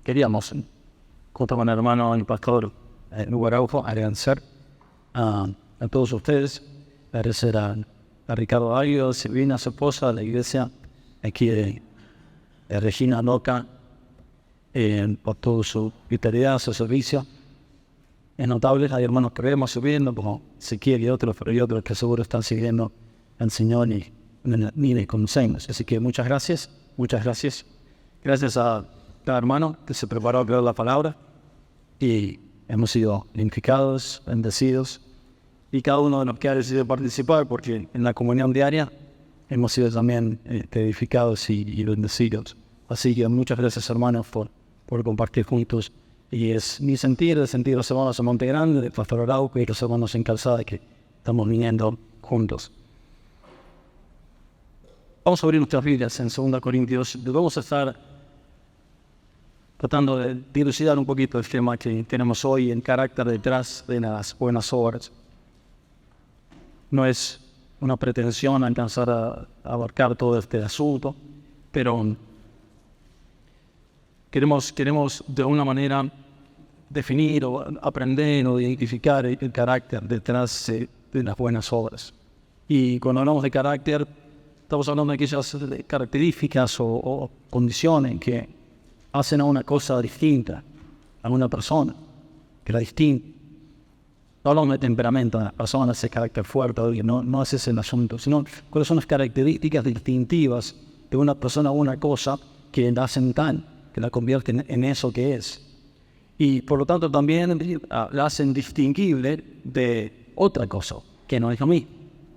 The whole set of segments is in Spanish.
queríamos, junto con el hermano el pastor Hugo Araujo, agradecer a todos ustedes, agradecer a Ricardo Aguio, Silvina, su esposa, a la iglesia aquí de Regina Loca, por toda su vitalidad, su servicio. Es notable, hay hermanos que vemos subiendo, como Ezequiel y otros, pero hay otros que seguro están siguiendo al Señor y ni les conocemos. Así que muchas gracias. Gracias a cada hermano que se preparó a leer la palabra y hemos sido limpiados, bendecidos, y cada uno de los que ha decidido participar, porque en la comunión diaria hemos sido también edificados y bendecidos. Así que muchas gracias, hermanos, por compartir juntos. Y es mi sentir, el sentir de los hermanos en Monte Grande, de Pastor Araujo y los hermanos en Calzada, que estamos viniendo juntos. Vamos a abrir nuestras Biblias en 2 Corintios. Vamos a estar tratando de dilucidar un poquito el tema que tenemos hoy, en carácter detrás de las buenas obras. No es una pretensión alcanzar a abarcar todo este asunto, pero queremos de alguna manera definir o aprender o identificar el carácter detrás de las buenas obras. Y cuando hablamos de carácter, estamos hablando de aquellas características o condiciones que hacen a una cosa distinta, a una persona, que la distingue. No hablamos de temperamento de la persona, ese carácter fuerte, no ese es el asunto, sino cuáles son las características distintivas de una persona o una cosa que la hacen tal, que la convierten en eso que es. Y por lo tanto también la hacen distinguible de otra cosa, que no es lo mismo.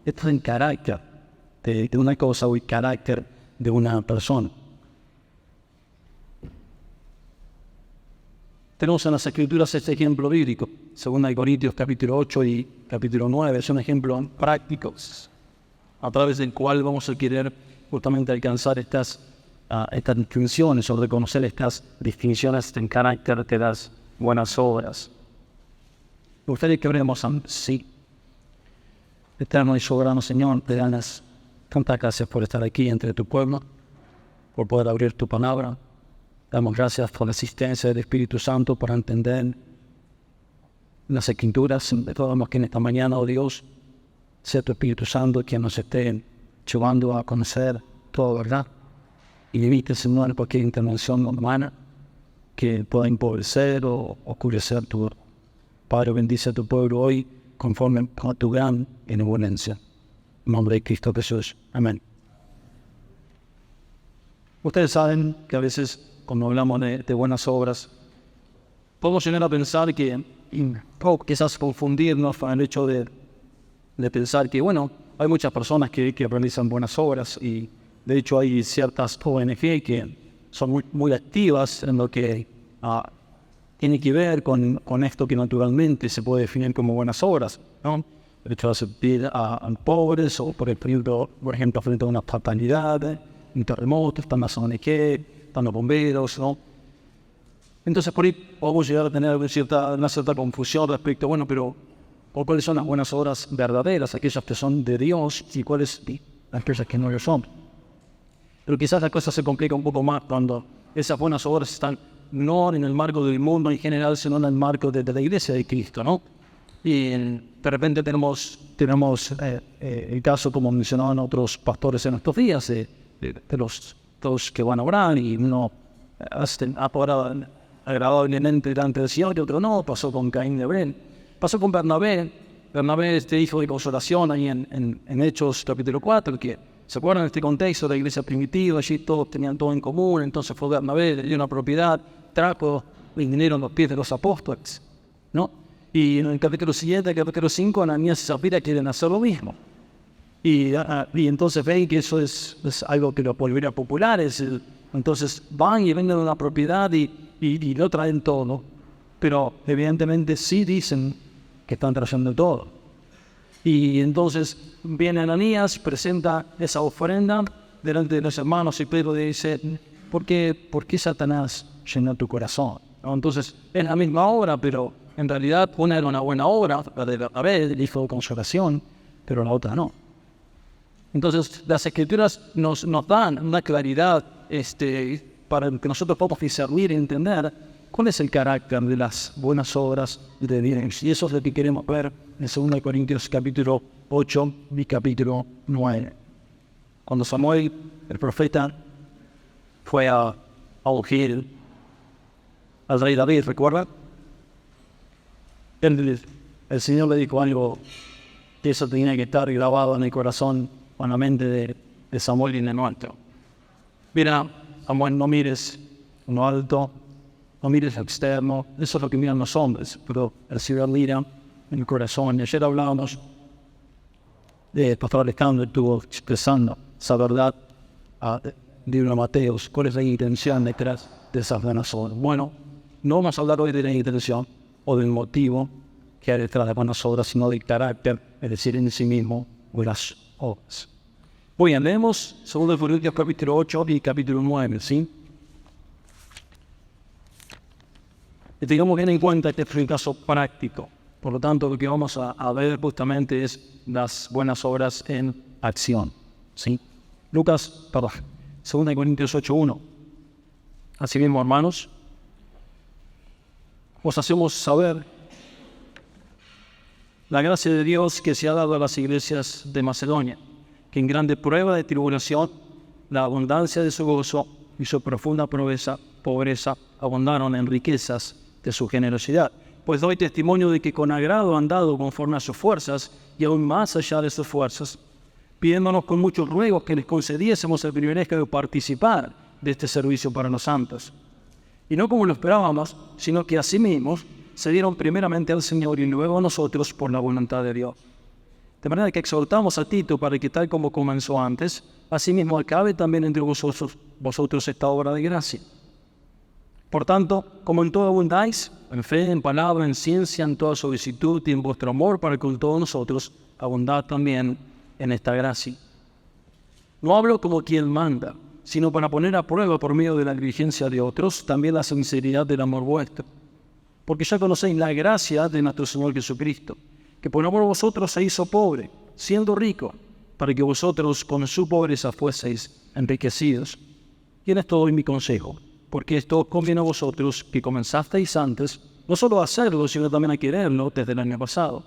Esto es el carácter de una cosa o el carácter de una persona. Tenemos en las Escrituras este ejemplo bíblico, 2 Corintios capítulo 8 y capítulo 9, es un ejemplo práctico a través del cual vamos a querer justamente alcanzar estas distinciones o reconocer estas distinciones en carácter de las buenas obras. Me gustaría que oremos así. Eterno y soberano Señor, te damos tantas gracias por estar aquí entre tu pueblo, por poder abrir tu palabra. Damos gracias por la asistencia del Espíritu Santo para entender las Escrituras. De todos que en esta mañana, oh Dios, sea tu Espíritu Santo quien nos esté llevando a conocer toda verdad. Y evite, Señor, cualquier intervención humana que pueda empobrecer o oscurecer tu verdad. Padre, bendice a tu pueblo hoy conforme a tu gran benevolencia. En nombre de Cristo Jesús. Amén. Ustedes saben que a veces, cuando hablamos de buenas obras, podemos llegar a pensar que, quizás confundirnos con el hecho de pensar que, hay muchas personas que realizan buenas obras y de hecho hay ciertas ONG que son muy activas en lo que tiene que ver con esto que naturalmente se puede definir como buenas obras, ¿no? El hecho de asistir a pobres o, por ejemplo, frente a una fatalidad, un terremoto, están las ONG, están los bomberos, ¿no? Entonces por ahí podemos llegar a tener una cierta confusión respecto, pero ¿cuáles son las buenas obras verdaderas, aquellas que son de Dios y cuáles aquellas que no lo son? Pero quizás la cosa se complica un poco más cuando esas buenas obras están no en el marco del mundo en general, sino en el marco de la iglesia de Cristo, ¿no? Y de repente tenemos el caso, como mencionaban otros pastores en estos días, de los que van a orar y uno agradablemente delante del Señor y otro no. Pasó con Caín de Abel, pasó con Bernabé, hijo de consolación ahí en Hechos capítulo 4, que ¿se acuerdan de este contexto de la iglesia primitiva? Allí todos tenían todo en común. Entonces fue Bernabé, le dio una propiedad, trajo el dinero en los pies de los apóstoles, ¿no? Y en el capítulo siguiente, el capítulo 5, Ananías y Zafira quieren hacer lo mismo. Y entonces ven que eso es algo que lo volvería popular. Entonces van y venden una propiedad y lo traen todo. Pero evidentemente sí dicen que están trayendo todo. Y entonces viene Ananías, presenta esa ofrenda delante de los hermanos y Pedro dice, ¿por qué Satanás llenó tu corazón? ¿No? Entonces es la misma obra, pero en realidad una era una buena obra, la de Bernabé, el hijo de consolación, pero la otra no. Entonces las Escrituras nos dan una claridad para que nosotros podamos discernir y entender cuál es el carácter de las buenas obras de Dios. Y eso es lo que queremos ver en 2 Corintios capítulo 8 y capítulo 9. Cuando Samuel, el profeta, fue a ungir al rey David, ¿recuerda? El Señor le dijo algo que eso tenía que estar grabado en el corazón o en la mente de Samuel y en el nuestro. Mira, Samuel, no mires en lo alto, no mires lo externo, eso es lo que miran los hombres, pero el Señor mira en el corazón. Y ayer hablábamos de Pastor Alejandro, estuvo expresando esa verdad de Mateos, cuál es la intención detrás de esas buenas obras. Bueno, no vamos a hablar hoy de la intención o del motivo que hay detrás de buenas obras, sino del carácter, es decir, en sí mismo, buenas obras. Muy bien, leemos 2 Corintios capítulo 8 y capítulo 9, ¿sí? Y tengamos bien en cuenta que este es un caso práctico. Por lo tanto, lo que vamos a ver justamente es las buenas obras en acción, ¿sí? 2 Corintios 8:1. Asimismo, hermanos, os hacemos saber la gracia de Dios que se ha dado a las iglesias de Macedonia, que en grande prueba de tribulación, la abundancia de su gozo y su profunda pobreza abundaron en riquezas de su generosidad. Pues doy testimonio de que con agrado han dado conforme a sus fuerzas y aún más allá de sus fuerzas, pidiéndonos con muchos ruegos que les concediésemos el privilegio de participar de este servicio para los santos. Y no como lo esperábamos, sino que asimismo se dieron primeramente al Señor y luego a nosotros por la voluntad de Dios. De manera que exhortamos a Tito para que tal como comenzó antes, asimismo acabe también entre vosotros esta obra de gracia. Por tanto, como en todo abundáis, en fe, en palabra, en ciencia, en toda solicitud y en vuestro amor para con todos nosotros, abundad también en esta gracia. No hablo como quien manda, sino para poner a prueba por medio de la diligencia de otros, también la sinceridad del amor vuestro. Porque ya conocéis la gracia de nuestro Señor Jesucristo, que por amor a vosotros se hizo pobre, siendo rico, para que vosotros con su pobreza fueseis enriquecidos. Y en esto doy mi consejo, porque esto conviene a vosotros que comenzasteis antes, no solo a hacerlo, sino también a quererlo desde el año pasado.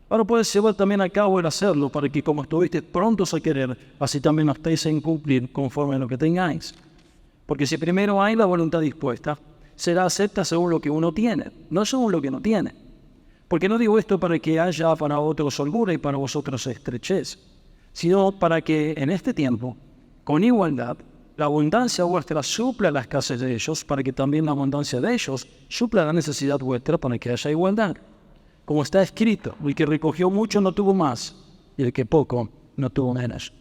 Ahora puedes llevar también a cabo el hacerlo, para que como estuvisteis prontos a querer, así también estéis en cumplir conforme a lo que tengáis. Porque si primero hay la voluntad dispuesta, será acepta según lo que uno tiene, no según lo que no tiene. Porque no digo esto para que haya para otros holgura y para vosotros estrechez, sino para que en este tiempo, con igualdad, la abundancia vuestra supla la escasez de ellos, para que también la abundancia de ellos supla la necesidad vuestra para que haya igualdad. Como está escrito, el que recogió mucho no tuvo más, y el que poco no tuvo menos.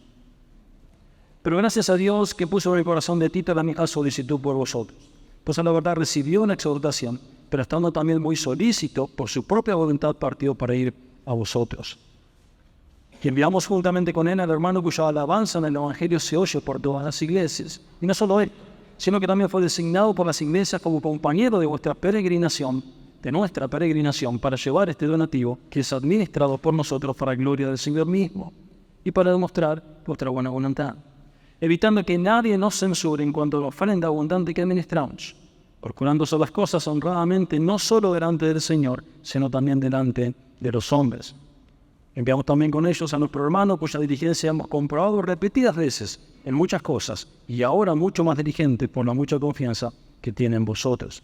Pero gracias a Dios que puso en el corazón de Tito la misma solicitud por vosotros. Pues a la verdad recibió una exhortación, pero estando también muy solícito, por su propia voluntad partió para ir a vosotros. Y enviamos juntamente con él al hermano cuya alabanza en el Evangelio se oye por todas las iglesias. Y no solo él, sino que también fue designado por las iglesias como compañero de vuestra peregrinación, de nuestra peregrinación, para llevar este donativo que es administrado por nosotros para la gloria del Señor mismo y para demostrar vuestra buena voluntad, evitando que nadie nos censure en cuanto a la ofrenda abundante que administramos, procurando hacer las cosas honradamente, no solo delante del Señor, sino también delante de los hombres. Enviamos también con ellos a nuestro hermano, cuya diligencia hemos comprobado repetidas veces en muchas cosas, y ahora mucho más diligente por la mucha confianza que tiene en vosotros.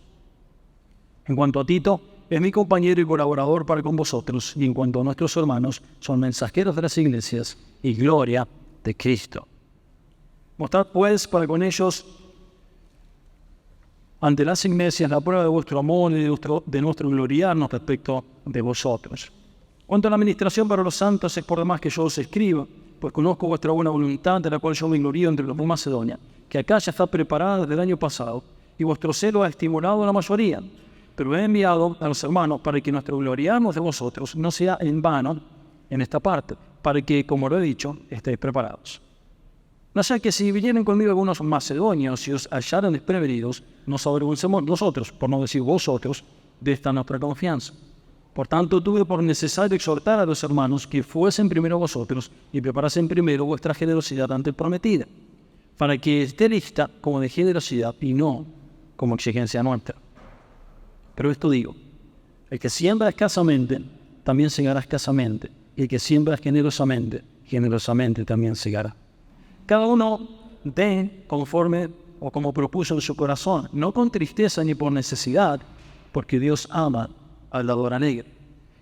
En cuanto a Tito, es mi compañero y colaborador para con vosotros, y en cuanto a nuestros hermanos, son mensajeros de las iglesias y gloria de Cristo. Mostrad pues para con ellos ante las iglesias la prueba de vuestro amor y de nuestro gloriarnos respecto de vosotros. Cuanto a la administración para los santos, es por demás que yo os escriba, pues conozco vuestra buena voluntad, de la cual yo me glorío entre los de Macedonia, que acá ya está preparada desde el año pasado, y vuestro celo ha estimulado a la mayoría. Pero he enviado a los hermanos para que nuestro gloriarnos de vosotros no sea en vano en esta parte, para que, como lo he dicho, estéis preparados. No sea que si vinieran conmigo algunos macedonios y os hallaran desprevenidos, nos avergoncemos nosotros, por no decir vosotros, de esta nuestra confianza. Por tanto, tuve por necesario exhortar a los hermanos que fuesen primero vosotros y preparasen primero vuestra generosidad antes prometida. para que esté lista como de generosidad y no como exigencia nuestra. Pero esto digo, el que siembra escasamente, también segará escasamente, y el que siembra generosamente, generosamente también segará. Cada uno dé conforme o como propuso en su corazón, no con tristeza ni por necesidad, porque Dios ama al dador alegre.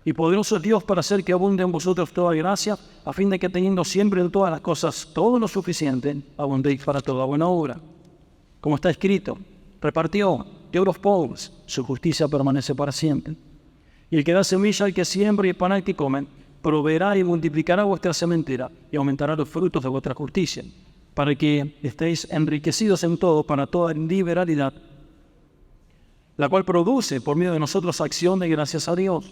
Y poderoso es Dios para hacer que abunde en vosotros toda gracia, a fin de que teniendo siempre en todas las cosas todo lo suficiente, abundéis para toda buena obra. Como está escrito, repartió, dio a los pobres, su justicia permanece para siempre. Y el que da semilla al que siembra y pan al que comen, proveerá y multiplicará vuestra sementera y aumentará los frutos de vuestra justicia, para que estéis enriquecidos en todo para toda liberalidad, la cual produce por medio de nosotros acción de gracias a Dios.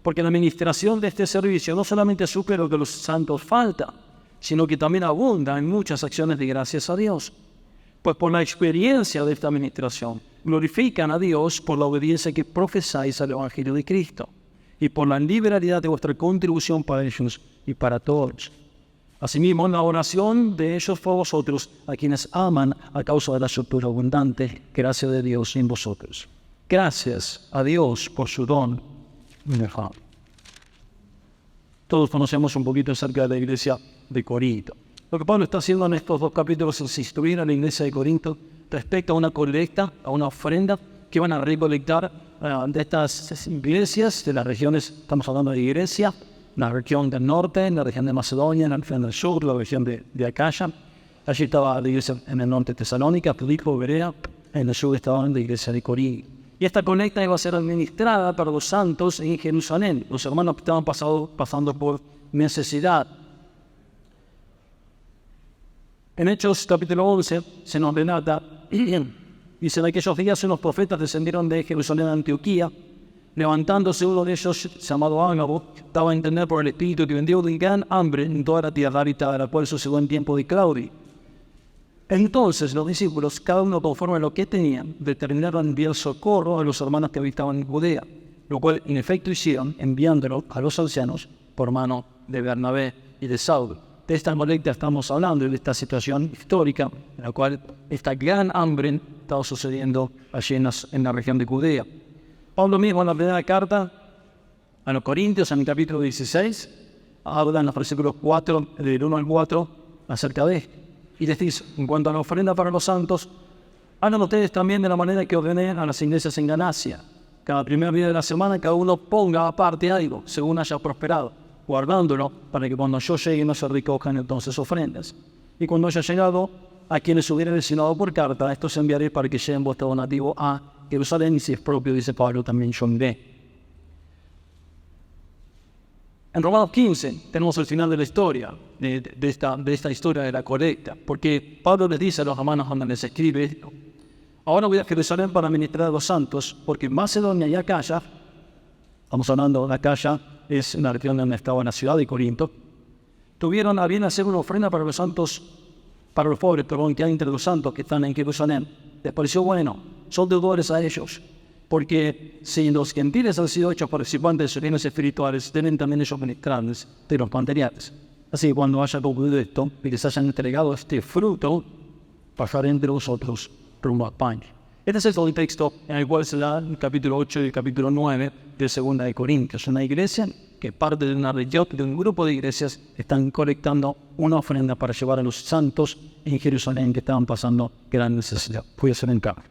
Porque la administración de este servicio no solamente suple lo que los santos falta, sino que también abunda en muchas acciones de gracias a Dios. Pues por la experiencia de esta administración, glorifican a Dios por la obediencia que profesáis al Evangelio de Cristo y por la liberalidad de vuestra contribución para ellos y para todos. Asimismo, en la oración de ellos por vosotros, a quienes aman a causa de la superabundante gracia de Dios en vosotros. Gracias a Dios por su don. Todos conocemos un poquito acerca de la iglesia de Corinto. Lo que Pablo está haciendo en estos 2 capítulos es instruir a la iglesia de Corinto respecto a una colecta, a una ofrenda que van a recolectar de estas iglesias, de las regiones, estamos hablando de Grecia, la región del norte, la región de Macedonia, la región del sur, la región de Acaya. Allí estaba la iglesia en el norte de Tesalónica, Filipo, Berea, en el sur estaba la iglesia de Corinto. Y esta colecta iba a ser administrada para los santos en Jerusalén, los hermanos que estaban pasando por necesidad. En Hechos capítulo 11 se nos relata, dice, en aquellos días unos profetas descendieron de Jerusalén a Antioquía, levantándose uno de ellos, llamado Ágabo, daba a entender por el Espíritu que vendría de gran hambre en toda la tierra habitada, la cual sucedió en tiempo de Claudio. Entonces los discípulos, cada uno conforme a lo que tenían, determinaron enviar socorro a los hermanos que habitaban en Judea, lo cual en efecto hicieron, enviándolo a los ancianos por mano de Bernabé y de Saulo. De esta colecta estamos hablando, de esta situación histórica en la cual esta gran hambre estaba sucediendo allí en la región de Judea. Pablo mismo en la primera carta a los Corintios, en el capítulo 16, habla en los versículos 4, del 1 al 4, acerca de esto. Y les dice, en cuanto a la ofrenda para los santos, hagan ustedes también de la manera que ordené a las iglesias en Galacia. Cada primer día de la semana, cada uno ponga aparte algo, según haya prosperado, guardándolo para que cuando yo llegue no se recojan entonces ofrendas. Y cuando haya llegado, a quienes hubiera designado por carta, estos enviaré para que lleven vuestro donativo a Jerusalén, y si es propio, dice Pablo, también yo envié. En Romanos 15 tenemos el final de la historia, de esta historia de la colecta, porque Pablo les dice a los hermanos cuando les escribe esto: ahora voy a Jerusalén para ministrar a los santos, porque Macedonia y Acaya, estamos hablando de Acaya, es la región donde estaba la ciudad de Corinto, tuvieron a bien hacer una ofrenda para los santos, para los pobres, que hay entre los santos que están en Jerusalén. Les pareció bueno, son deudores a ellos, porque si los gentiles han sido hechos participantes de sus bienes espirituales, deben también ellos ministrarles de los materiales. Así que cuando haya concluido esto y les hayan entregado este fruto, pasaré entre vosotros rumbo a España. Este es el contexto en el cual se da el capítulo 8 y el capítulo 9 de 2 de Corintios. Una iglesia que parte de una región, de un grupo de iglesias, están colectando una ofrenda para llevar a los santos en Jerusalén que estaban pasando gran necesidad. Voy a hacer en cambio.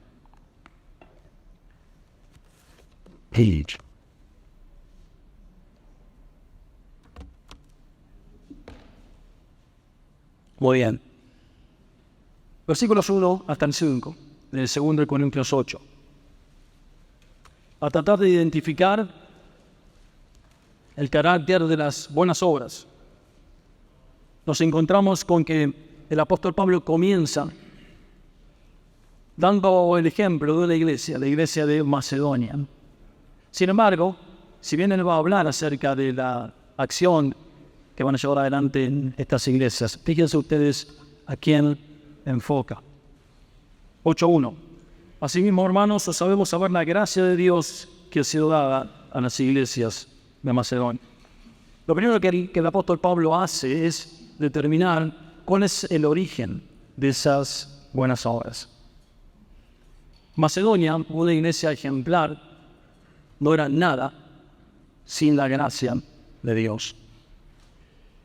Muy bien. Versículos 1 hasta el 5, del 2 de Corintios 8. A tratar de identificar el carácter de las buenas obras, nos encontramos con que el apóstol Pablo comienza dando el ejemplo de la iglesia de Macedonia. Sin embargo, si bien él va a hablar acerca de la acción que van a llevar adelante en estas iglesias, fíjense ustedes a quién enfoca. 8.1. Asimismo, hermanos, sabemos saber la gracia de Dios que ha sido dada a las iglesias de Macedonia. Lo primero que el apóstol Pablo hace es determinar cuál es el origen de esas buenas obras. Macedonia, una iglesia ejemplar, no era nada sin la gracia de Dios.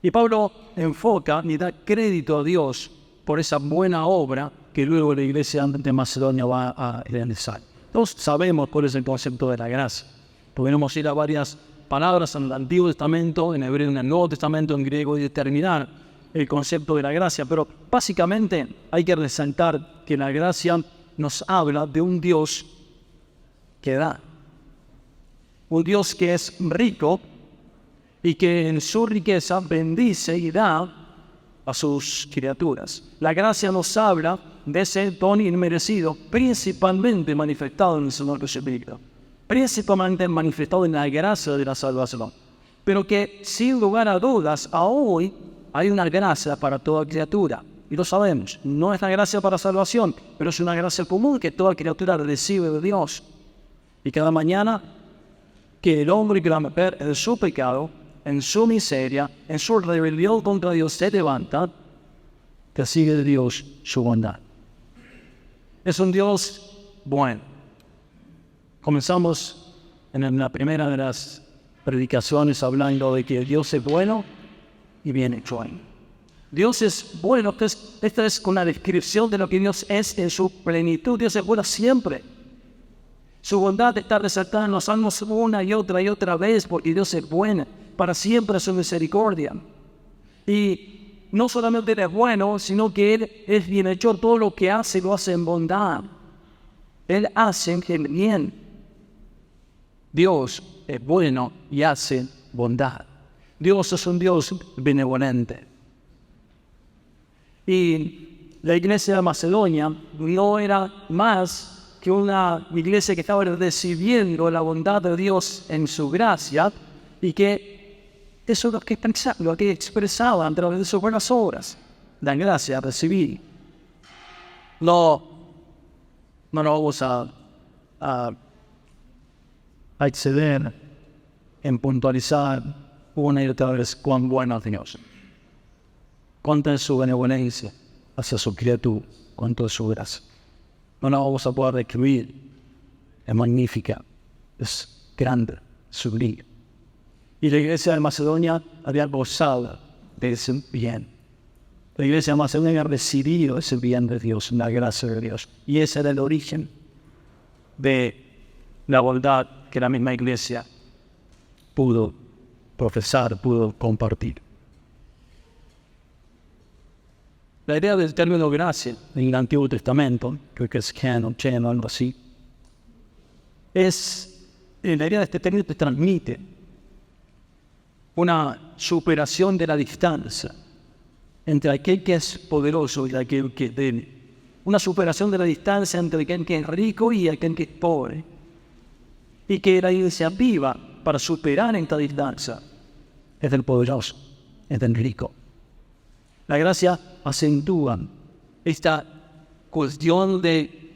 Y Pablo enfoca y da crédito a Dios por esa buena obra que luego la iglesia de Macedonia va a realizar. Todos sabemos cuál es el concepto de la gracia. Podemos ir a varias palabras en el Antiguo Testamento, en hebreo, en el Nuevo Testamento, en griego, y determinar el concepto de la gracia. Pero básicamente hay que resaltar que la gracia nos habla de un Dios que da. Un Dios que es rico y que en su riqueza bendice y da a sus criaturas. La gracia nos habla de ese don inmerecido, principalmente manifestado en el Señor Jesucristo, principalmente manifestado en la gracia de la salvación, pero que sin lugar a dudas, hoy hay una gracia para toda criatura, y lo sabemos, no es la gracia para salvación, pero es una gracia común que toda criatura recibe de Dios, y cada mañana que el hombre y que la mujer en su pecado, en su miseria, en su rebelión contra Dios se levanta, recibe de Dios su bondad. Es un Dios bueno. Comenzamos en la primera de las predicaciones hablando de que Dios es bueno y bien hecho. Dios es bueno. Esta es una descripción de lo que Dios es en su plenitud. Dios es bueno siempre. Su bondad está resaltada en los salmos una y otra vez, porque Dios es bueno, para siempre su misericordia. Y no solamente Él es bueno, sino que Él es bienhechor. Todo lo que hace, lo hace en bondad. Él hace el bien. Dios es bueno y hace bondad. Dios es un Dios benevolente. Y la iglesia de Macedonia no era más que una iglesia que estaba recibiendo la bondad de Dios en su gracia, y que eso es lo que expresaba a través de sus buenas obras, la gracia a recibir. No vamos a exceder en puntualizar una y otra vez cuán bueno es Dios, cuánta es su benevolencia hacia su criatura, cuánto es su gracia. No la vamos a poder describir. Es magnífica, es grande, sublime. Y la iglesia de Macedonia había gozado de ese bien. La iglesia de Macedonia había recibido ese bien de Dios, la gracia de Dios. Y ese era el origen de la bondad que la misma iglesia pudo profesar, pudo compartir. La idea del término gracia en el Antiguo Testamento, creo que es canon, algo así, la idea de este término te transmite una superación de la distancia entre aquel que es poderoso y aquel que es débil. Una superación de la distancia entre aquel que es rico y aquel que es pobre. Y que la iniciativa para superar esta distancia es del poderoso, es del rico. La gracia acentúa esta cuestión de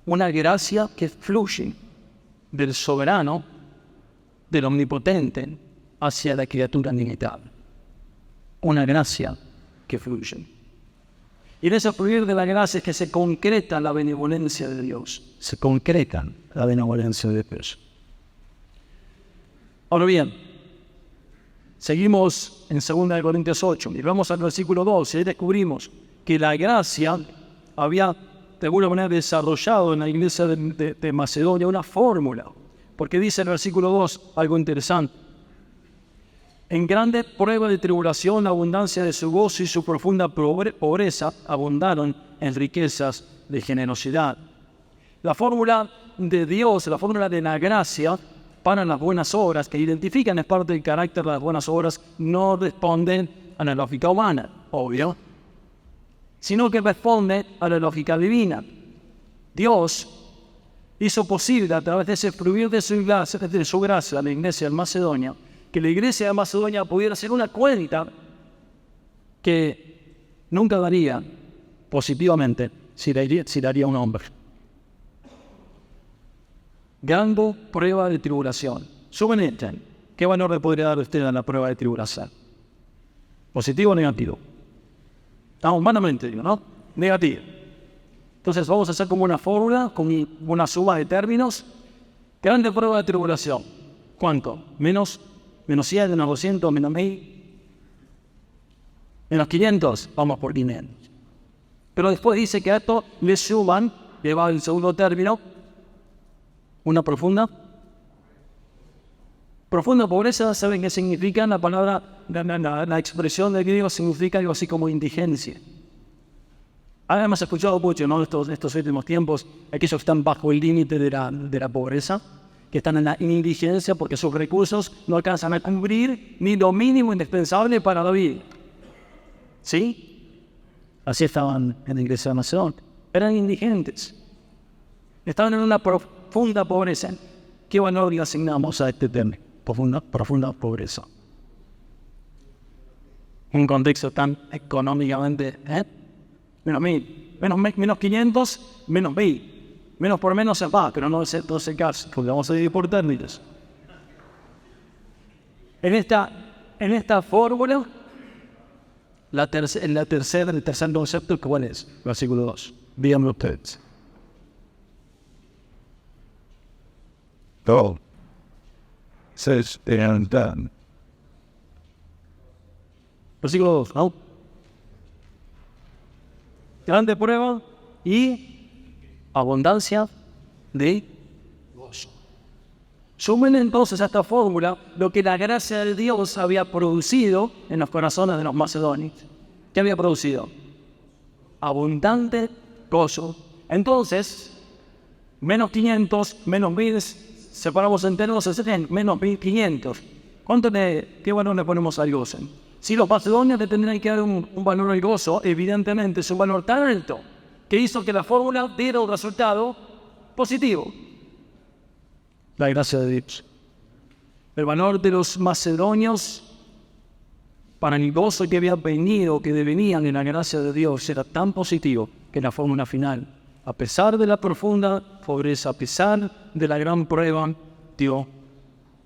una gracia que fluye del soberano, del omnipotente, hacia la criatura limitable. Una gracia que fluye. Y en ese fluir de la gracia es que se concreta la benevolencia de Dios. Se concreta la benevolencia de Dios. Ahora bien, seguimos en 2 Corintios 8 y vamos al versículo 2, y ahí descubrimos que la gracia había de alguna manera desarrollado en la iglesia de Macedonia una fórmula, porque dice el versículo 2 algo interesante. En grande prueba de tribulación, la abundancia de su gozo y su profunda pobreza abundaron en riquezas de generosidad. La fórmula de Dios, la fórmula de la gracia para las buenas obras, que identifican es parte del carácter de las buenas obras, no responden a la lógica humana, obvio, sino que responde a la lógica divina. Dios hizo posible a través de ese fluir de su gracia a la iglesia de Macedonia, que la iglesia de Macedonia pudiera hacer una cuenta que nunca daría positivamente si daría un hombre. Grande prueba de tribulación. Suben, ¿qué valor le podría dar usted a la prueba de tribulación? ¿Positivo o negativo? humanamente digo, ¿no? Negativa. Entonces vamos a hacer como una fórmula, con una suma de términos. Grande prueba de tribulación. ¿Cuánto? Menos 100, menos 200, menos 1000. Menos 500, vamos por 500. Pero después dice que a esto le suman, le va el segundo término, una profunda pobreza. ¿Saben qué significa? La palabra, la expresión de griego significa algo así como indigencia. Ahora hemos escuchado mucho, ¿no? Estos últimos tiempos, aquellos que están bajo el límite de la pobreza, que están en la indigencia porque sus recursos no alcanzan a cubrir ni lo mínimo indispensable para la vida. ¿Sí? Así estaban en la iglesia de Macedonia. Eran indigentes. Estaban en una profunda pobreza. ¿Qué valor le asignamos a este término? Profunda pobreza. Un contexto tan económicamente, menos 500, menos 1000. Menos por menos se va, pero no es el caso, porque vamos a dividir por términos. En esta fórmula, el tercer concepto, ¿cuál es? Versículo 2. Díganme ustedes. Todo. Says and done. Versículo 2, ¿no? Grande prueba y abundancia de gozo. Sumen entonces a esta fórmula lo que la gracia de Dios había producido en los corazones de los macedonios. ¿Qué había producido? Abundante gozo. Entonces, menos 500, menos 1000, separamos en términos de menos 1500. ¿Qué valor le ponemos al gozo? Si los macedonios le tendrían que dar un valor al gozo, evidentemente es un valor tan alto que hizo que la fórmula diera un resultado positivo. La gracia de Dios. El valor de los macedonios para el gozo que había venido, que devenían en la gracia de Dios, era tan positivo que la fórmula final, a pesar de la profunda pobreza, a pesar de la gran prueba, dio,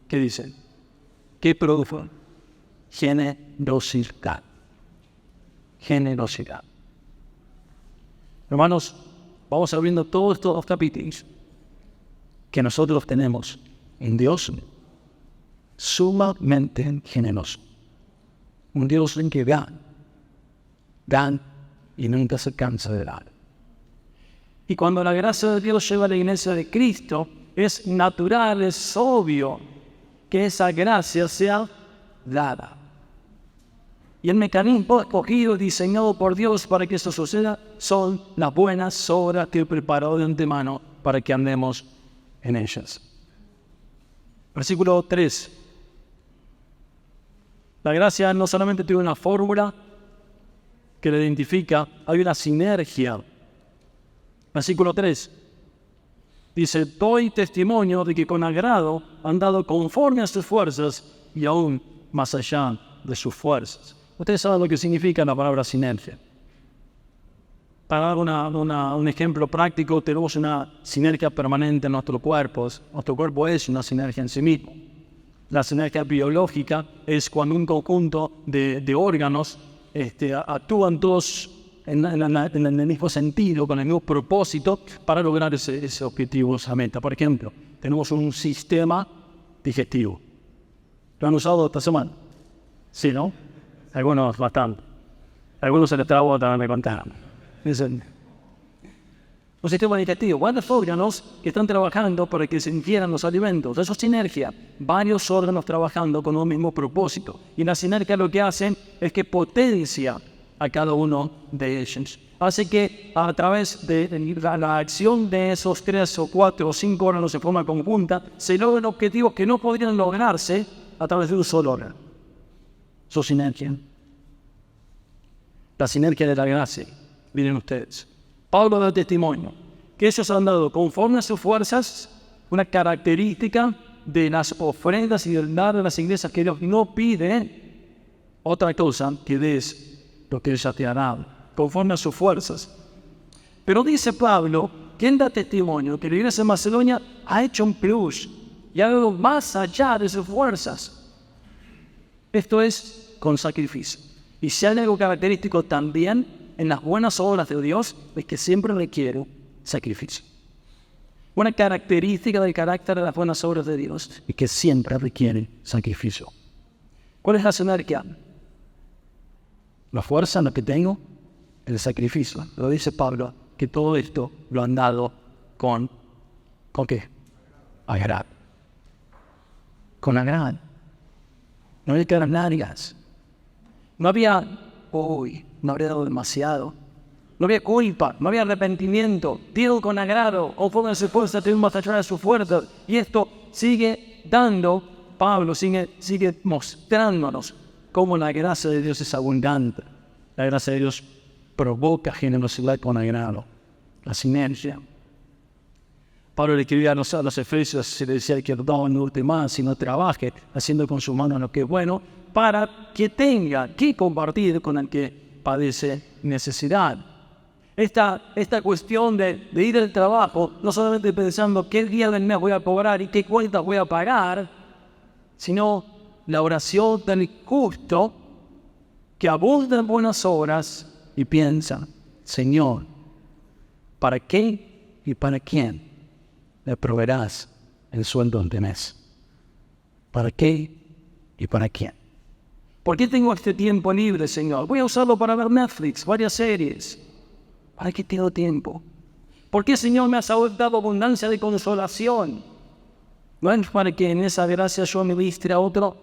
¿qué dicen? ¿Qué produjo? Generosidad. Generosidad. Hermanos, vamos abriendo todos estos capítulos que nosotros tenemos en Dios sumamente generoso. Un Dios en que dan y nunca se cansa de dar. Y cuando la gracia de Dios llega a la iglesia de Cristo, es natural, es obvio que esa gracia sea dada. Y el mecanismo escogido, diseñado por Dios para que eso suceda, son las buenas obras que Él preparó de antemano para que andemos en ellas. Versículo 3. La gracia no solamente tiene una fórmula que la identifica, hay una sinergia. Versículo 3. Dice, doy testimonio de que con agrado han dado conforme a sus fuerzas y aún más allá de sus fuerzas. Ustedes saben lo que significa la palabra sinergia. Para dar un ejemplo práctico, tenemos una sinergia permanente en nuestros cuerpos. Nuestro cuerpo es una sinergia en sí mismo. La sinergia biológica es cuando un conjunto de órganos actúan todos en el mismo sentido, con el mismo propósito, para lograr ese objetivo, esa meta. Por ejemplo, tenemos un sistema digestivo. ¿Lo han usado esta semana? Sí, ¿no? Algunos bastante. Algunos se les trabó, también me contaron. Dicen, un sistema digestivo, varios órganos que están trabajando para que se ingieran los alimentos. Eso es sinergia. Varios órganos trabajando con un mismo propósito. Y la sinergia lo que hace es que potencia a cada uno de ellos. Hace que a través de la acción de esos 3 o 4 o 5 órganos en forma conjunta, se logran objetivos que no podrían lograrse a través de un solo órgano. Su sinergia. La sinergia de la gracia. Miren ustedes. Pablo da testimonio que ellos han dado conforme a sus fuerzas una característica de las ofrendas y del dar de las iglesias, que Dios no pide otra cosa que des lo que Él ya te ha dado, conforme a sus fuerzas. Pero dice Pablo que él da testimonio que la iglesia de Macedonia ha hecho un plus y ha dado más allá de sus fuerzas. Esto es con sacrificio. Y si hay algo característico también en las buenas obras de Dios es que siempre requiere sacrificio. Una característica del carácter de las buenas obras de Dios es que siempre requiere sacrificio. ¿Cuál es la sinergia? La fuerza en la que tengo, el sacrificio. Lo dice Pablo, que todo esto lo han dado ¿con qué? Agrado. Con agrado. No había caras largas. No había, no habría dado demasiado. No había culpa, no había arrepentimiento. Dio con agrado, o con su fuerza, tuvimos a su fuerza. Y esto sigue dando, Pablo sigue mostrándonos cómo la gracia de Dios es abundante. La gracia de Dios provoca generosidad con agrado. La sinergia. Pablo le escribía a los Efesios, se le decía que no guste más, sino trabaje, haciendo con su mano lo que es bueno, para que tenga que compartir con el que padece necesidad. Esta cuestión de ir al trabajo, no solamente pensando qué día del mes voy a cobrar y qué cuentas voy a pagar, sino la oración del justo que abunda en buenas obras y piensa, Señor, ¿para qué y para quién le proveerás el sueldo de mes? ¿Para qué y para quién? ¿Por qué tengo este tiempo libre, Señor? Voy a usarlo para ver Netflix, varias series. ¿Para qué tengo tiempo? ¿Por qué, Señor, me has dado abundancia de consolación? ¿No es para que en esa gracia yo ministre a otro?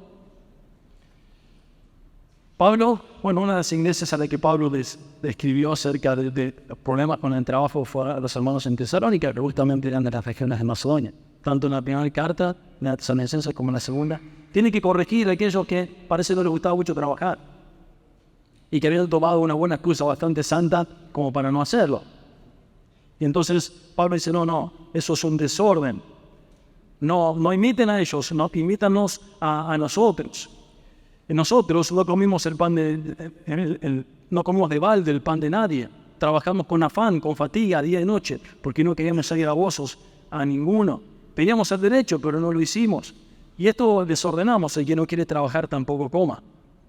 Pablo, una de las iglesias a la que Pablo describió acerca de problemas con el trabajo fue a los hermanos en Tesalónica, que justamente eran de las regiones de Macedonia. Tanto en la primera carta, en la Tesalonicenses, como en la segunda, tiene que corregir a aquellos que parece no les gustaba mucho trabajar y que habían tomado una buena excusa bastante santa como para no hacerlo. Y entonces Pablo dice, no, eso es un desorden. No imiten a ellos, no, imítanos a nosotros. Nosotros no comimos no comimos de balde el pan de nadie. Trabajamos con afán, con fatiga, día y noche, porque no queríamos salir gravosos a ninguno. Pedíamos el derecho, pero no lo hicimos. Y esto desordenamos, el que no quiere trabajar tampoco coma.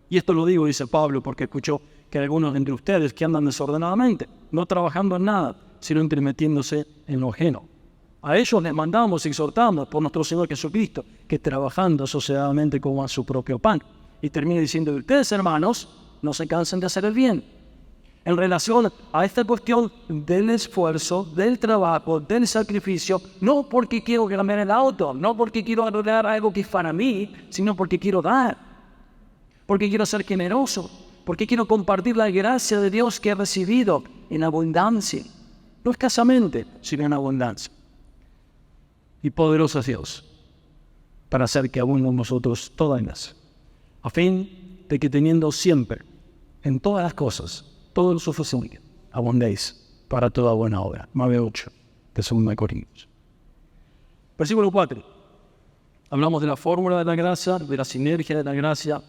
Y esto lo digo, dice Pablo, porque escuchó que hay algunos entre ustedes que andan desordenadamente, no trabajando en nada, sino entremetiéndose en lo ajeno. A ellos les mandamos y exhortamos por nuestro Señor Jesucristo, que trabajando sosegadamente coman su propio pan. Y termina diciendo, ustedes, hermanos, no se cansen de hacer el bien. En relación a esta cuestión del esfuerzo, del trabajo, del sacrificio, no porque quiero cambiar el auto, no porque quiero arreglar algo que es para mí, sino porque quiero dar, porque quiero ser generoso, porque quiero compartir la gracia de Dios que he recibido en abundancia, no escasamente, sino en abundancia. Y poderoso es Dios para hacer que abunde en nosotros toda gracia, a fin de que teniendo siempre, en todas las cosas, todo lo suficiente, abundéis para toda buena obra. 9:8 de 2 Corintios. Versículo 4. Hablamos de la fórmula de la gracia, de la sinergia de la gracia,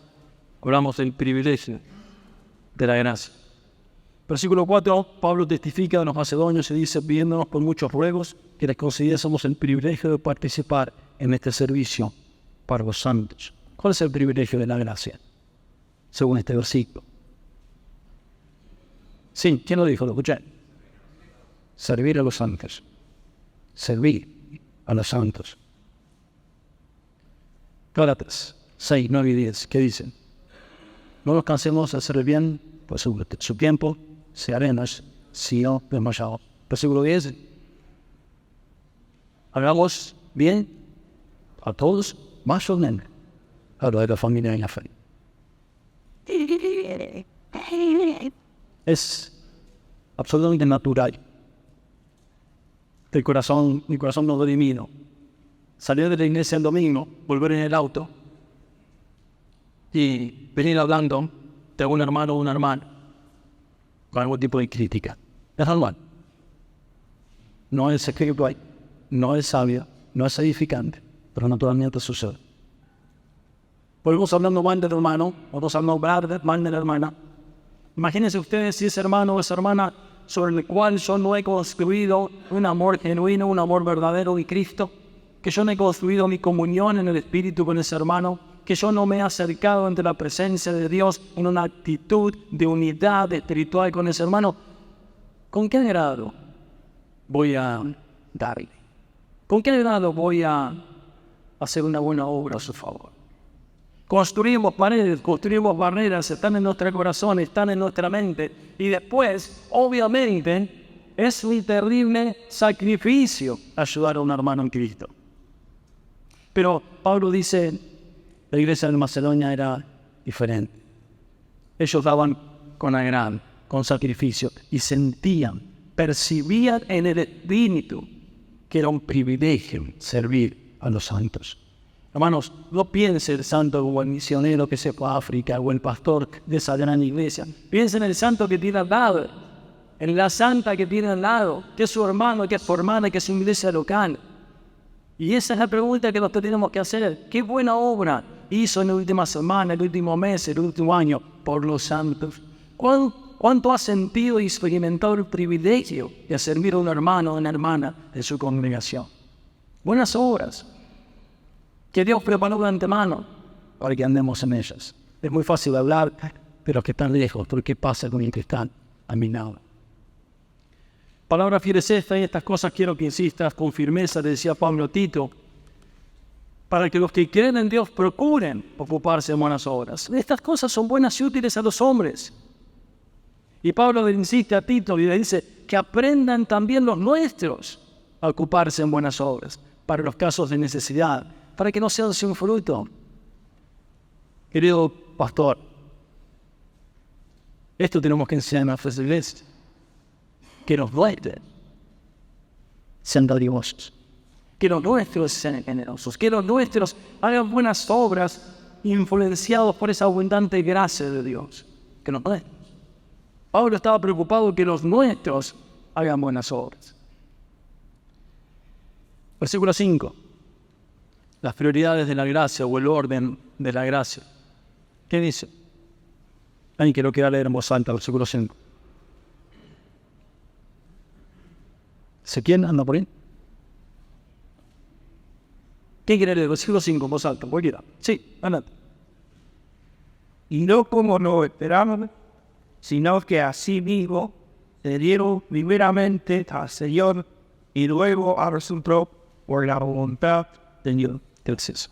hablamos del privilegio de la gracia. Versículo 4, Pablo testifica a los macedonios y dice, pidiéndonos por muchos ruegos, que les concediésemos el privilegio de participar en este servicio para los santos. ¿Cuál es el privilegio de la gracia? Según este versículo. Sí, ¿quién lo dijo? Lo escuché. Servir a los santos. Servir a los santos. Gálatas 6, 9 y 10, ¿qué dicen? No nos cansemos de hacer el bien, pues su tiempo se arenas si no desmayamos. Versículo 10. Hagamos bien a todos, más o menos a lo de la familia en la fe. Es absolutamente natural. Mi corazón no lo divino. Salir de la iglesia el domingo, volver en el auto y venir hablando de un hermano o una hermana con algún tipo de crítica. Es normal. No es espiritual, no es sabio, no es edificante, pero naturalmente sucede. Volvemos hablando mal del hermano, vamos a hablar mal de la hermana. Imagínense ustedes si ese hermano o esa hermana sobre el cual yo no he construido un amor genuino, un amor verdadero de Cristo, que yo no he construido mi comunión en el Espíritu con ese hermano, que yo no me he acercado ante la presencia de Dios en una actitud de unidad espiritual con ese hermano, ¿con qué grado voy a darle? ¿Con qué grado voy a hacer una buena obra a su favor? Construimos paredes, construimos barreras, están en nuestro corazón, están en nuestra mente. Y después, obviamente, es un terrible sacrificio ayudar a un hermano en Cristo. Pero Pablo dice, la iglesia de Macedonia era diferente. Ellos daban con agrado, con sacrificio, y sentían, percibían en el espíritu que era un privilegio servir a los santos. Hermanos, no piense el santo como el misionero que se fue a África o el pastor de esa gran iglesia. Piense en el santo que tiene al lado, en la santa que tiene al lado, que es su hermano, que es su hermana, que es su iglesia local. Y esa es la pregunta que nosotros tenemos que hacer. ¿Qué buena obra hizo en la última semana, el último mes, el último año por los santos? ¿Cuánto ha sentido y experimentado el privilegio de servir a un hermano o una hermana de su congregación? Buenas obras que Dios preparó de antemano para que andemos en ellas. Es muy fácil hablar de los que están lejos, pero ¿qué pasa con los que están a mi lado? Palabra fiel es esta, y estas cosas quiero que insistas con firmeza, le decía Pablo a Tito, para que los que creen en Dios procuren ocuparse de buenas obras. Estas cosas son buenas y útiles a los hombres. Y Pablo le insiste a Tito y le dice que aprendan también los nuestros a ocuparse en buenas obras, para los casos de necesidad, para que no sean sin fruto. Querido pastor, esto tenemos que enseñar a nuestras iglesias, que los nuestros sean dadivosos, que los nuestros sean generosos, que los nuestros hagan buenas obras influenciados por esa abundante gracia de Dios. Que los nuestros. Pablo estaba preocupado que los nuestros hagan buenas obras. Versículo 5. Las prioridades de la gracia o el orden de la gracia. ¿Qué dice? Alguien que lo quiera leer en voz alta, versículo 5. ¿Quién anda por ahí? ¿Quién quiere leer el versículo 5 en voz alta? Cualquiera. Sí, adelante. Y no como lo esperaban, sino que así mismo se dieron primeramente al Señor y luego a nosotros por la voluntad de Dios. Entonces,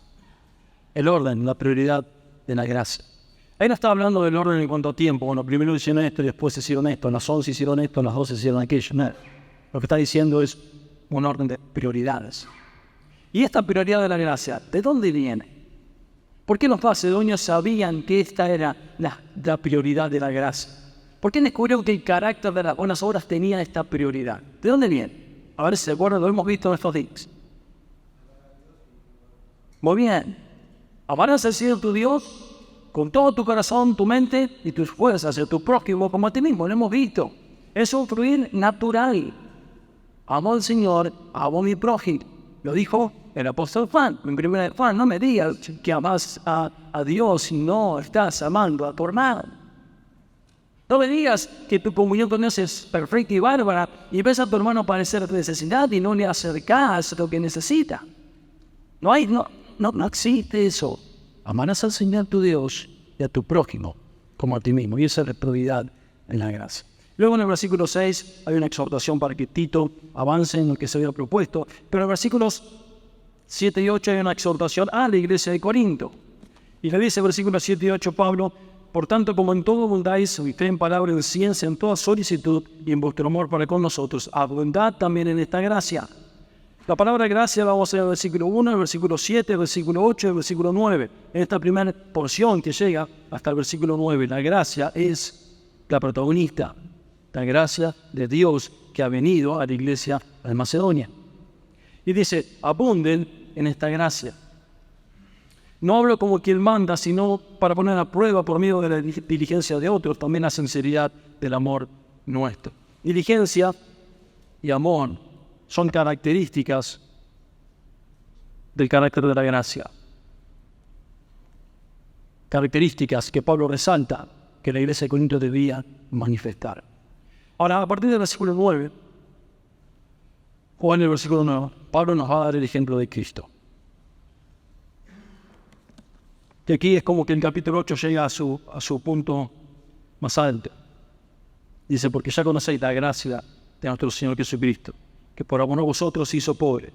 el orden, la prioridad de la gracia. Ahí no está hablando del orden en cuanto a tiempo. Bueno, primero hicieron esto y después hicieron esto. En las 11 hicieron esto, en las 12 hicieron aquello. No. Lo que está diciendo es un orden de prioridades. Y esta prioridad de la gracia, ¿de dónde viene? ¿Por qué los macedonios sabían que esta era la prioridad de la gracia? ¿Por qué descubrieron que el carácter de las buenas obras tenía esta prioridad? ¿De dónde viene? A ver si se acuerdan, lo hemos visto en estos días. Muy bien. Amarás al Señor tu Dios con todo tu corazón, tu mente y tus fuerzas, a tu prójimo como a ti mismo. Lo hemos visto. Es un fluir natural. Amo al Señor, amo a mi prójimo. Lo dijo el apóstol Juan. En 1 Juan, no me digas que amas a Dios y no estás amando a tu hermano. No me digas que tu comunión con Dios es perfecta y bárbara y ves a tu hermano padecer de necesidad y no le acercas lo que necesita. No existe eso. Amarás al Señor tu Dios y a tu prójimo como a ti mismo. Y esa es la prioridad en la gracia. Luego en el versículo 6 hay una exhortación para que Tito avance en lo que se había propuesto. Pero en los versículos 7 y 8 hay una exhortación a la iglesia de Corinto. Y le dice versículos 7 y 8 Pablo: por tanto, como en todo abundáis, y fe en palabra, en ciencia, en toda solicitud y en vuestro amor para con nosotros, abundad también en esta gracia. La palabra gracia vamos a ver el versículo 1, el versículo 7, el versículo 8 y el versículo 9. En esta primera porción que llega hasta el versículo 9, la gracia es la protagonista. La gracia de Dios que ha venido a la iglesia de Macedonia. Y dice, abunden en esta gracia. No hablo como quien manda, sino para poner a prueba por medio de la diligencia de otros, también la sinceridad del amor nuestro. Diligencia y amor son características del carácter de la gracia. Características que Pablo resalta que la iglesia de Corinto debía manifestar. Ahora, a partir del versículo 9, o en el versículo 9, Pablo nos va a dar el ejemplo de Cristo. Y aquí es como que el capítulo 8 llega a su punto más alto. Dice, porque ya conocéis la gracia de nuestro Señor Jesucristo, que por amor a vosotros se hizo pobre,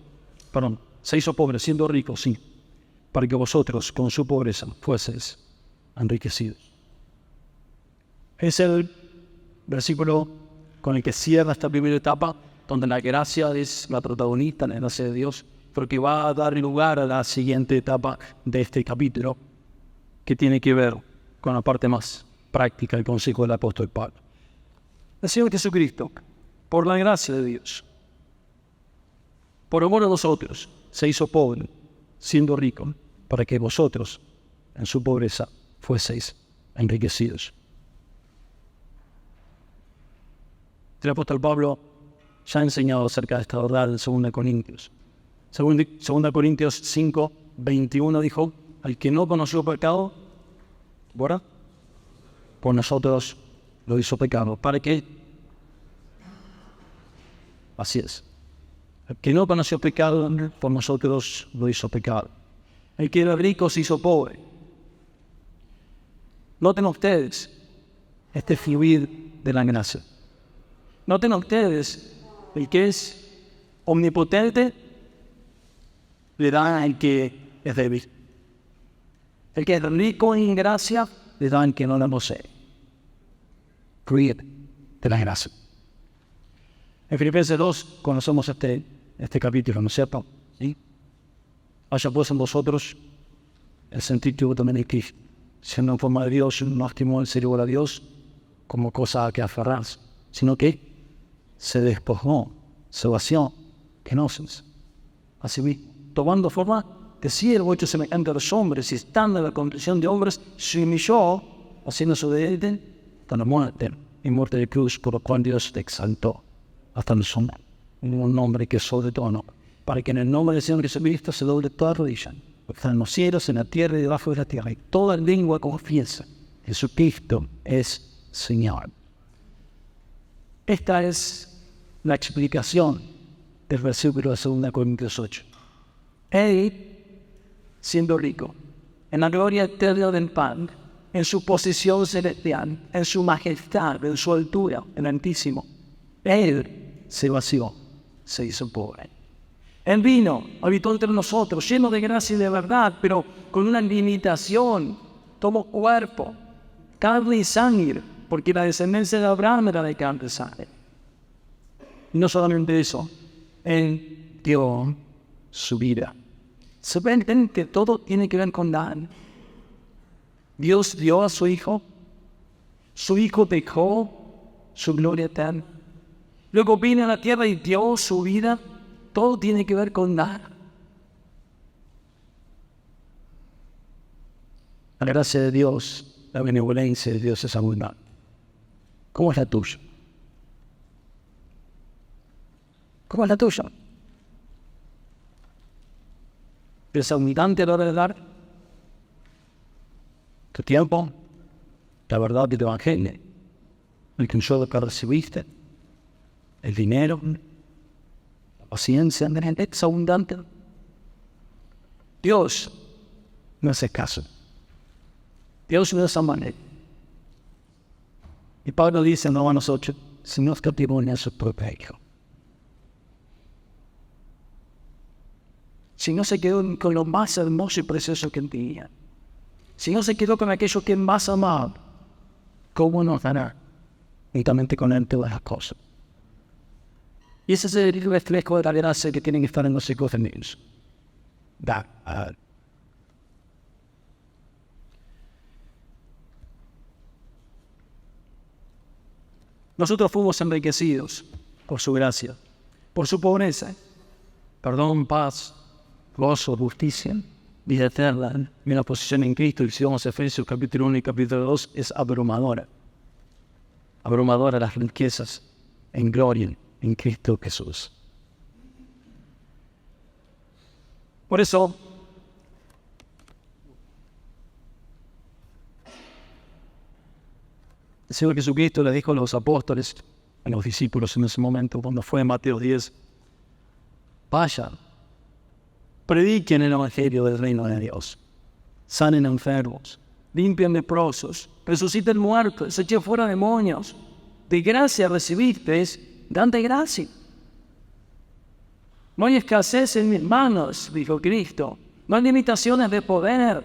siendo rico, sí, para que vosotros con su pobreza fueseis enriquecidos. Es el versículo con el que cierra esta primera etapa, donde la gracia es la protagonista, la gracia de Dios, pero que va a dar lugar a la siguiente etapa de este capítulo, que tiene que ver con la parte más práctica del consejo del apóstol Pablo. El Señor Jesucristo, por la gracia de Dios, por amor a nosotros, se hizo pobre, siendo rico, para que vosotros, en su pobreza, fueseis enriquecidos. El apóstol Pablo ya ha enseñado acerca de esta verdad en 2 Corintios. 2 Corintios 5, 21 dijo, al que no conoció pecado, ¿verdad? Por nosotros lo hizo pecado. ¿Para qué? Así es. El que no conoció pecado, por nosotros lo hizo pecado. El que era rico se hizo pobre. Noten ustedes este fluir de la gracia. Noten ustedes, el que es omnipotente le da al que es débil. El que es rico en gracia le da al que no la posee. Fluir de la gracia. En Filipenses 2 conocemos este capítulo, ¿no es cierto? ¿Sí? Haya pues en vosotros el sentir que también en Cristo, siendo en forma de Dios, no estimó el ser igual a Dios como cosa a que aferrarse, sino que se despojó, se vació, kenosis, así mismo, tomando forma de siervo hecho semejante a los hombres y estando en la condición de hombres, se humilló, haciendo su obediente hasta la muerte y muerte de cruz, por lo cual Dios te exaltó hasta el sumo, en un nombre que es sobre todo nombre, para que en el nombre del Señor Jesucristo se doble toda rodilla, están en los cielos, en la tierra y debajo de la tierra, y toda lengua confiesa, Jesucristo es Señor. Esta es la explicación del versículo de 2 Corintios 8. Él, siendo rico, en la gloria eterna del Padre, en su posición celestial, en su majestad, en su altura, en el Altísimo, Él se vació, se hizo pobre. Él vino, habitó entre nosotros, lleno de gracia y de verdad, pero con una limitación. Tomó cuerpo, carne y sangre, porque la descendencia de Abraham era de carne y sangre. Y no solamente eso, Él dio su vida. ¿Se ven que todo tiene que ver con dar? Dios dio a su Hijo dejó su gloria eterna. Luego vino a la tierra y dio su vida. Todo tiene que ver con dar. La gracia de Dios, la benevolencia de Dios es abundante. ¿Cómo es la tuya? ¿Cómo es la tuya? ¿Es abundante a la hora de dar? Tu tiempo, la verdad del Evangelio, el consuelo que recibiste, el dinero, la paciencia, es abundante. Dios no hace caso. Dios no es amable. Y Pablo dice en Romanos 8, si no escatimó a su propio Hijo. Si no se quedó con lo más hermoso y precioso que tenía. Si no se quedó con aquello que más amaba, ¿cómo nos dará? Juntamente con él todas las cosas. Y ese es el reflejo de la gracia que tienen que estar en los hijos de Dios. Da. Nosotros fuimos enriquecidos por su gracia, por su pobreza, perdón, paz, gozo, justicia, vida eterna, y una posición en Cristo. Y si vamos a Efesios capítulo 1 y capítulo 2, es abrumadora. Abrumadora las riquezas en gloria en Cristo Jesús. Por eso, el Señor Jesucristo le dijo a los apóstoles, a los discípulos en ese momento, cuando fue en Mateo 10, vayan, prediquen el Evangelio del reino de Dios. sanen enfermos, limpian leprosos, resuciten muertos, echen fuera demonios. De gracia recibisteis, dad gracia. No hay escasez en mis manos, dijo Cristo. No hay limitaciones de poder.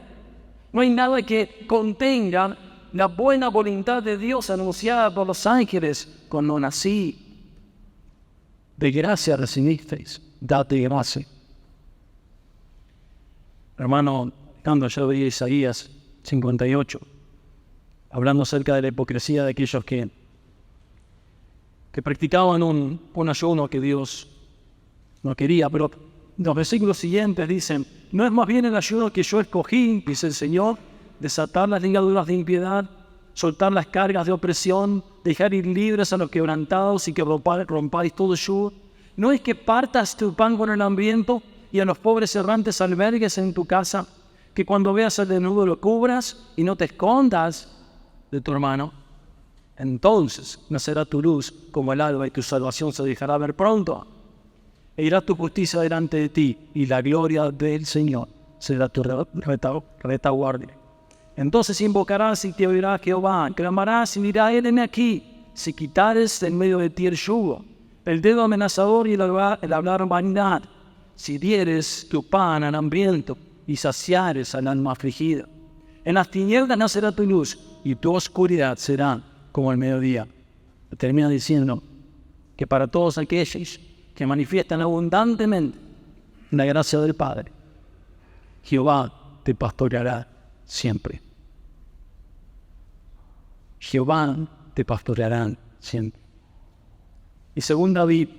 No hay nada que contenga la buena voluntad de Dios anunciada por los ángeles cuando nací. De gracia recibisteis, dad gracia. Hermano, cuando yo veía Isaías 58, hablando acerca de la hipocresía de aquellos que practicaban un ayuno que Dios no quería, pero los versículos siguientes dicen: ¿no es más bien el ayuno que yo escogí, dice el Señor, desatar las ligaduras de impiedad, soltar las cargas de opresión, dejar ir libres a los quebrantados y que rompáis todo yugo? ¿No es que partas tu pan con el hambriento y a los pobres errantes albergues en tu casa, que cuando veas al desnudo lo cubras y no te escondas de tu hermano? Entonces nacerá tu luz como el alba y tu salvación se dejará ver pronto. E irá tu justicia delante de ti y la gloria del Señor será tu retaguardia. Entonces invocarás y te oirá Jehová, clamarás y dirá: heme aquí, si quitares en medio de ti el yugo, el dedo amenazador y el hablar vanidad, si dieres tu pan al hambriento y saciares al alma afligida. En las tinieblas nacerá tu luz y tu oscuridad será como el mediodía. Termina diciendo que para todos aquellos que manifiestan abundantemente la gracia del Padre, Jehová te pastoreará siempre. Jehová te pastoreará siempre. Y según David,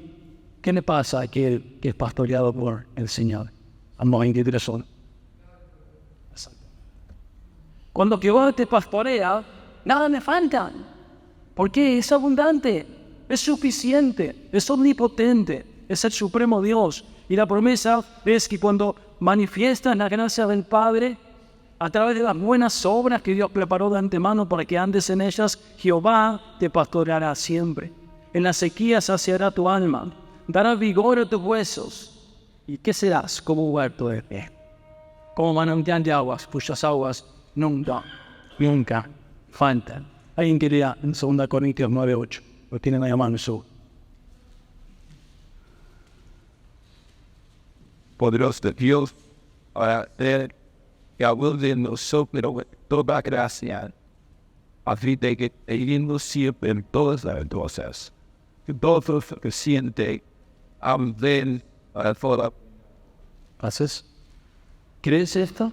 ¿qué le pasa a aquel que es pastoreado por el Señor? Salmo 23:1. Cuando Jehová te pastorea, nada me falta. Porque es abundante, es suficiente, es omnipotente, es el supremo Dios. Y la promesa es que cuando manifiestas la gracia del Padre, a través de las buenas obras que Dios preparó de antemano para que andes en ellas, Jehová te pastoreará siempre. En la sequía saciará tu alma, dará vigor a tus huesos. ¿Y qué serás? Como un huerto de pie, como manantial de aguas, cuyas aguas nunca faltan. Alguien que lea en 2 Corintios 9:8. Lo tienen ahí a mano su. Poderoso Dios, que abunden nosotros toda gracia, a fin de que teniendo siempre en todas las cosas, que todo lo siente, hablen a toda. ¿Haces? ¿Crees esto?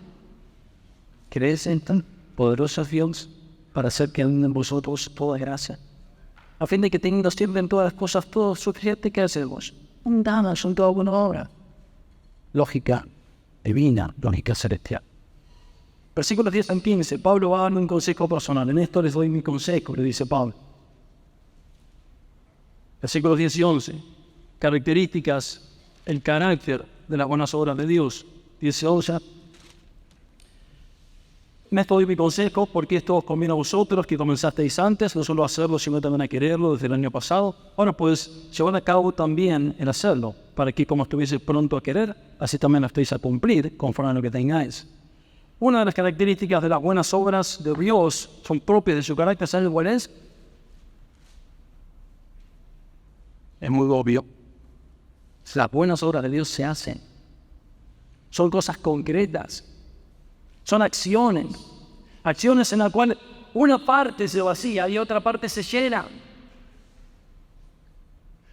¿Crees en tan poderoso Dios para hacer que en vosotros toda gracia? A fin de que teniendo siempre en todas las cosas todo suficiente, ¿qué hacemos? Andamos en toda buena obra. Lógica divina, lógica celestial. Versículos 10 al 15, Pablo va a dar un consejo personal. En esto les doy mi consejo, le dice Pablo. Versículos 10 y 11, características, el carácter de las buenas obras de Dios. 10 y 11, en esto doy mi consejo, porque esto os conviene a vosotros que comenzasteis antes, no solo a hacerlo, sino también a quererlo desde el año pasado. Ahora pues, llevad a cabo también el hacerlo, para que como estuvieseis pronto a querer, así también lo estéis a cumplir, conforme a lo que tengáis. Una de las características de las buenas obras de Dios son propias de su carácter. ¿Sabes cuál es? Es muy obvio. Las buenas obras de Dios se hacen. Son cosas concretas. Son acciones. Acciones en las cuales una parte se vacía y otra parte se llena.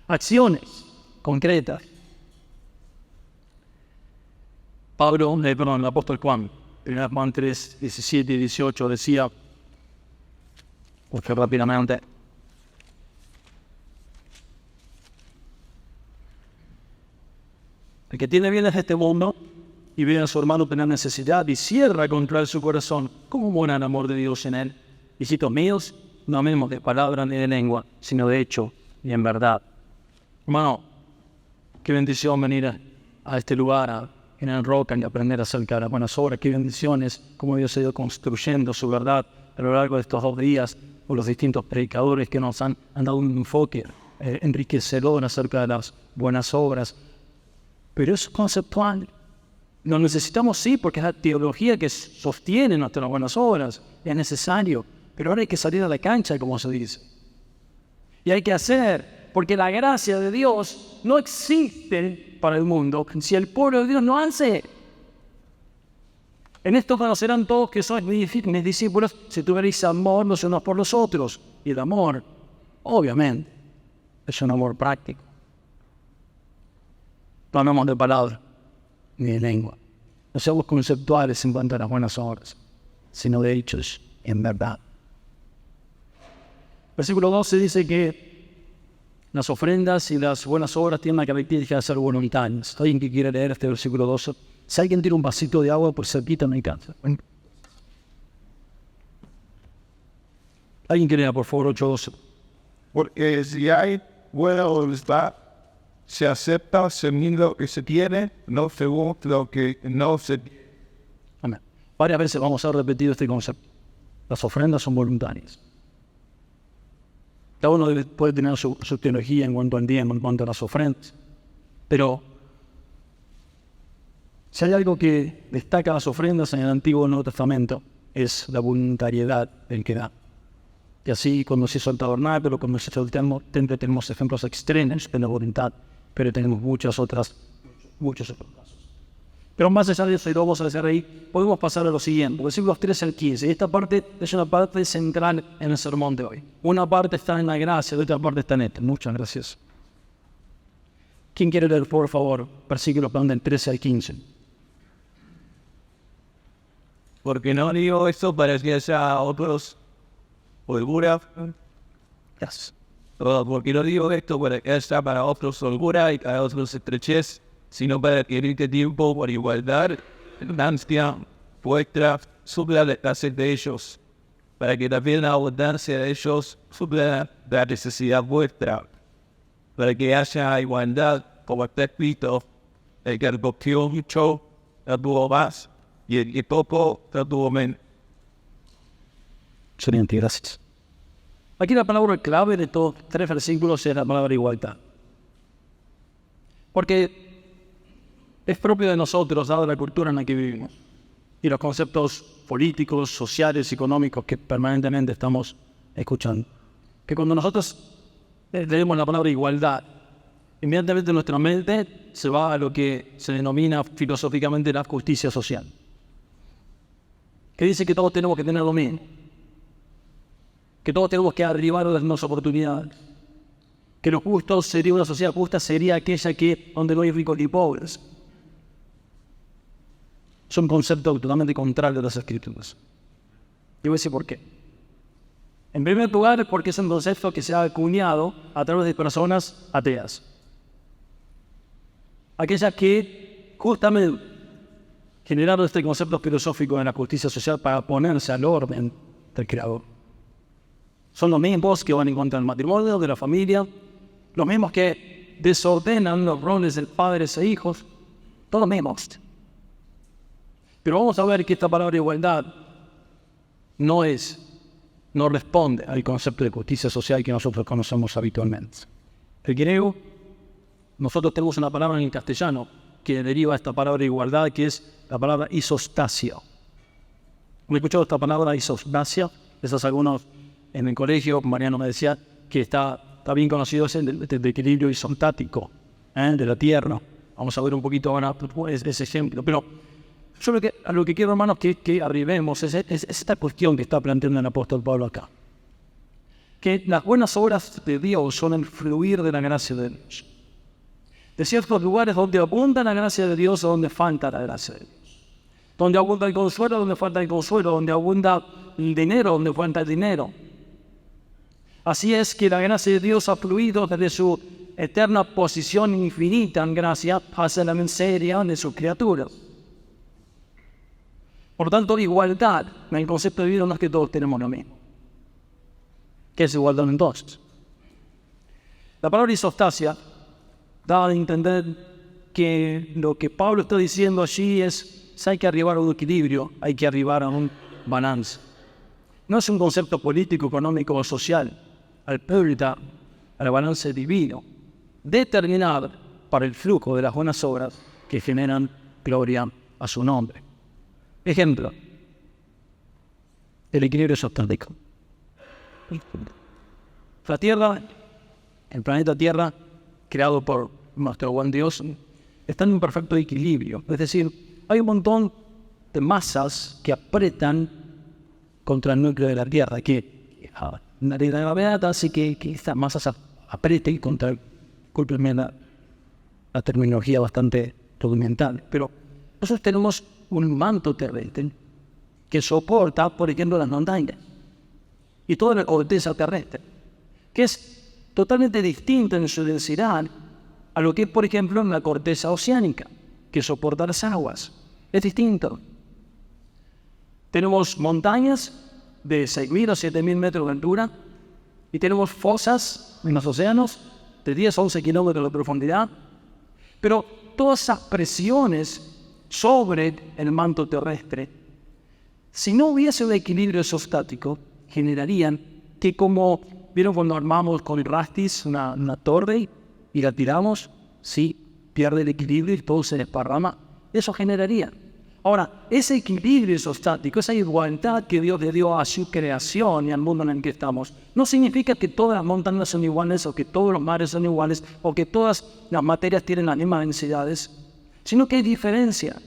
Acciones concretas. El apóstol Juan, 1 Juan 3, 17 y 18 decía, porque rápidamente, el que tiene bienes de este mundo y ve a su hermano tener necesidad y cierra contra él su corazón, ¿cómo mora el amor de Dios en él? Hijitos míos, no amemos de palabra ni de lengua, sino de hecho y en verdad. Hermano, qué bendición venir a este lugar, en el Roca, y aprender acerca de las buenas obras. Qué bendiciones, cómo Dios ha ido construyendo su verdad a lo largo de estos 2 días, por los distintos predicadores que nos han dado un enfoque enriquecedor acerca de las buenas obras. Pero es conceptual. Lo necesitamos, sí, porque es la teología que sostiene nuestras buenas obras. Es necesario. Pero ahora hay que salir a la cancha, como se dice. Y hay que hacer, porque la gracia de Dios no existe para el mundo si el pueblo de Dios no hace. En esto conocerán todos que sois mis discípulos si tuvierais amor los unos por los otros. Y el amor, obviamente, es un amor práctico. No hablamos de palabras ni de lengua. No seamos conceptuales en cuanto a las buenas obras, sino de hechos en verdad. Versículo 12 dice que las ofrendas y las buenas obras tienen la característica de ser voluntarias. ¿Alguien que quiere leer este versículo 12? Si alguien tiene un vasito de agua, pues cerquita me encanta. ¿Alguien quiere leer, por favor, 8:12? Porque si hay buena voluntad, se acepta según lo que se tiene, no según lo que no se tiene. Amén. Varias veces vamos a repetir este concepto. Las ofrendas son voluntarias. Cada uno puede tener su teología en cuanto al diezmo, en cuanto a las ofrendas. Pero si hay algo que destaca las ofrendas en el Antiguo y Nuevo Testamento, es la voluntariedad del que da. Y así, cuando se hizo el tabernáculo, cuando se hizo el templo, tenemos ejemplos extremos de la voluntad, pero tenemos muchos otros casos. Pero más allá de eso, y lo vamos a hacer ahí, podemos pasar a lo siguiente, versículos 13 al 15. Y esta parte es una parte central en el sermón de hoy. Una parte está en la gracia, la otra parte está en esto. Muchas gracias. ¿Quién quiere leer, por favor, versículos del 13 al 15? Porque no digo esto para que haya otros holgura. Yes. Porque no digo esto para que haya para otros holgura y para otros estrechez, sino para que en este tiempo, por igualdad, abundancia vuestra supla la escasez de ellos, para que también la abundancia de ellos supla la necesidad vuestra, para que haya igualdad, como está escrito, el que recogió mucho no tuvo más, y el que poco no tuvo menos. Excelente, gracias. Aquí la palabra clave de estos 3 versículos es la palabra igualdad. Porque es propio de nosotros, dada la cultura en la que vivimos, y los conceptos políticos, sociales, económicos que permanentemente estamos escuchando. Que cuando nosotros leemos la palabra igualdad, inmediatamente nuestra mente se va a lo que se denomina filosóficamente la justicia social. Que dice que todos tenemos que tener lo mismo. Que todos tenemos que arribar a las mismas oportunidades. Que lo justo sería, una sociedad justa sería aquella donde no hay ricos ni pobres. Es un concepto totalmente contrario a las Escrituras. Y voy a decir por qué. En primer lugar, porque es un concepto que se ha acuñado a través de personas ateas. Aquellas que justamente generaron este concepto filosófico de la justicia social para ponerse al orden del Creador. Son los mismos que van en contra del matrimonio, de la familia, los mismos que desordenan los roles de padres e hijos, todos los mismos. Pero vamos a ver que esta palabra igualdad no responde al concepto de justicia social que nosotros conocemos habitualmente. El griego, nosotros tenemos una palabra en castellano que deriva de esta palabra igualdad, que es la palabra isostasia. ¿Han escuchado esta palabra isostasia? Esas algunos en el colegio, Mariano me decía que está bien conocido ese el equilibrio isostático de la Tierra. Vamos a ver un poquito ahora ese ejemplo. Pero yo a lo que quiero, hermanos, que arribemos es esta cuestión que está planteando el apóstol Pablo acá. Que las buenas obras de Dios son el fluir de la gracia de Dios. De ciertos lugares donde abunda la gracia de Dios o donde falta la gracia de Dios. Donde abunda el consuelo, donde falta el consuelo. Donde abunda el dinero, donde falta el dinero. Así es que la gracia de Dios ha fluido desde su eterna posición infinita en gracia hacia la miseria de sus criaturas. Por tanto, igualdad en el concepto de vida no es que todos tenemos lo mismo. ¿Qué es igualdad entonces? La palabra isostasia da a entender que lo que Pablo está diciendo allí es si hay que arribar a un equilibrio, hay que arribar a un balance. No es un concepto político, económico o social, apunta al balance divino, determinado para el flujo de las buenas obras que generan gloria a su nombre. Ejemplo, el equilibrio esotérico. La Tierra, el planeta Tierra, creado por nuestro buen Dios, está en un perfecto equilibrio. Es decir, hay un montón de masas que apretan contra el núcleo de la Tierra, que la gravedad hace que estas masas aprieten contra el... Discúlpenme la terminología bastante documental, pero nosotros tenemos un manto terrestre que soporta, por ejemplo, las montañas y toda la corteza terrestre, que es totalmente distinta en su densidad a lo que es, por ejemplo, la corteza oceánica, que soporta las aguas. Es distinto. Tenemos montañas de 6.000 o 7.000 metros de altura y tenemos fosas en los océanos de 10 o 11 kilómetros de profundidad, pero todas esas presiones sobre el manto terrestre, si no hubiese un equilibrio isostático, generarían que, como vieron cuando armamos con rastis una torre y la tiramos, sí, pierde el equilibrio y todo se desparrama. Eso generaría. Ahora, ese equilibrio isostático, esa igualdad que Dios le dio a su creación y al mundo en el que estamos, no significa que todas las montañas son iguales o que todos los mares son iguales o que todas las materias tienen las mismas densidades, sino que hay diferencia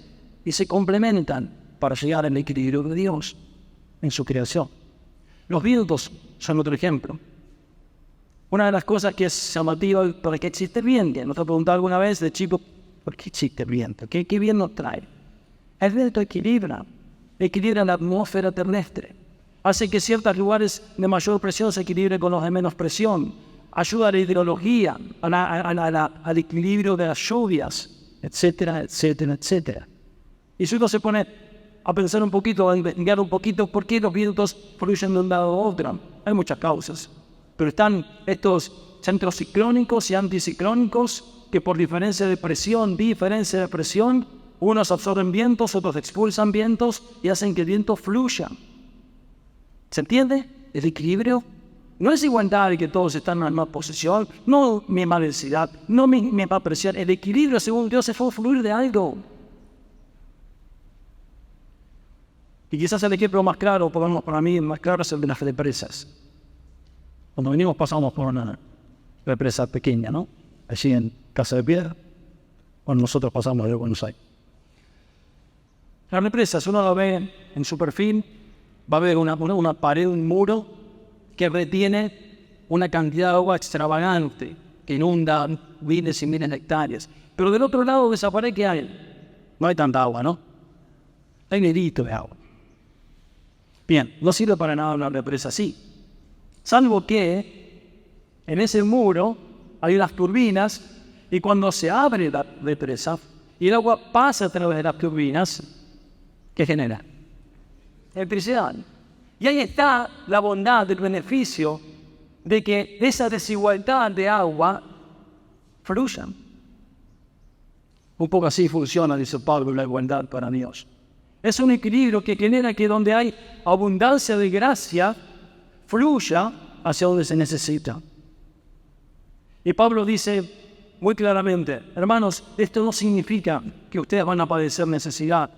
y se complementan para llegar al equilibrio de Dios en su creación. Los vientos son otro ejemplo. Una de las cosas que es llamativa para que existe el viento, nos ha preguntado alguna vez de chico, ¿por qué existe el viento? ¿Qué bien nos trae? El viento equilibra la atmósfera terrestre, hace que ciertos lugares de mayor presión se equilibren con los de menos presión, ayuda a la hidrología, al equilibrio de las lluvias, etcétera, etcétera, etcétera. Y si uno se pone a pensar un poquito, a investigar un poquito por qué los vientos fluyen de un lado a otro, hay muchas causas, pero están estos centros ciclónicos y anticiclónicos que por diferencia de presión, unos absorben vientos, otros expulsan vientos y hacen que el viento fluya. ¿Se entiende? El equilibrio no es igualdad de que todos están en la misma posición, no misma densidad, no misma presión. El equilibrio, según Dios, es fluir de algo. Y quizás el ejemplo más claro, para mí más claro, es el de las represas. Cuando venimos pasamos por una represa pequeña, ¿no? Allí en Casa de Piedra, cuando nosotros pasamos de Buenos Aires. Las represas, uno lo ve en su perfil, va a ver una pared, un muro que retiene una cantidad de agua extravagante que inunda miles y miles de hectáreas. Pero del otro lado de esa pared, ¿qué hay? No hay tanta agua, ¿no? Hay un hilito de agua. Bien, no sirve para nada una represa así. Salvo que en ese muro hay unas turbinas y cuando se abre la represa y el agua pasa a través de las turbinas, ¿qué genera? Electricidad. Y ahí está la bondad, el beneficio de que esa desigualdad de agua fluya. Un poco así funciona, dice Pablo, la igualdad para Dios. Es un equilibrio que genera que donde hay abundancia de gracia, fluya hacia donde se necesita. Y Pablo dice muy claramente, hermanos, esto no significa que ustedes van a padecer necesidad.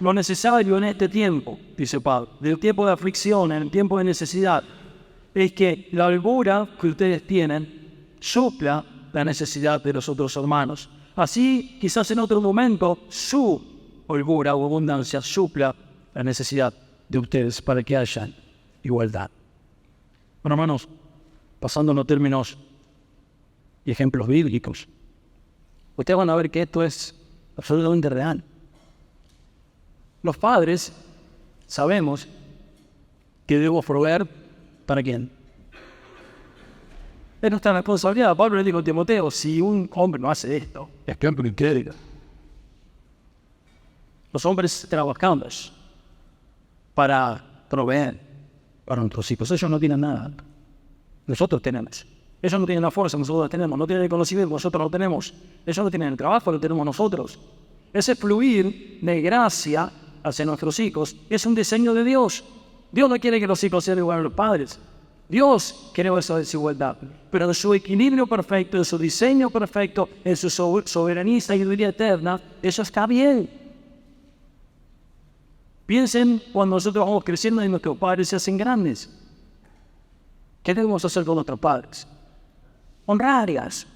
Lo necesario en este tiempo, dice Pablo, del tiempo de aflicción, en el tiempo de necesidad, es que la holgura que ustedes tienen supla la necesidad de los otros hermanos. Así, quizás en otro momento, su holgura o abundancia supla la necesidad de ustedes para que haya igualdad. Bueno, hermanos, pasando a los términos y ejemplos bíblicos, ustedes van a ver que esto es absolutamente real. Los padres sabemos que debemos proveer ¿para quién? Es nuestra responsabilidad. Pablo le dijo a Timoteo, si un hombre no hace esto, es que hombre quiere. Los hombres trabajamos para proveer para nuestros hijos. Ellos no tienen nada. Nosotros tenemos. Ellos no tienen la fuerza, nosotros la tenemos. No tienen el conocimiento, nosotros lo tenemos. Ellos no tienen el trabajo, lo tenemos nosotros. Ese fluir de gracia hacia nuestros hijos es un diseño de Dios. Dios no quiere que los hijos sean iguales a los padres. Dios quiere esa desigualdad, pero en su equilibrio perfecto, en su diseño perfecto, en su soberanía y sabiduría eterna, eso está bien. Piensen cuando nosotros vamos creciendo y nuestros padres se hacen grandes. ¿Qué debemos hacer con nuestros padres? Honrarlos.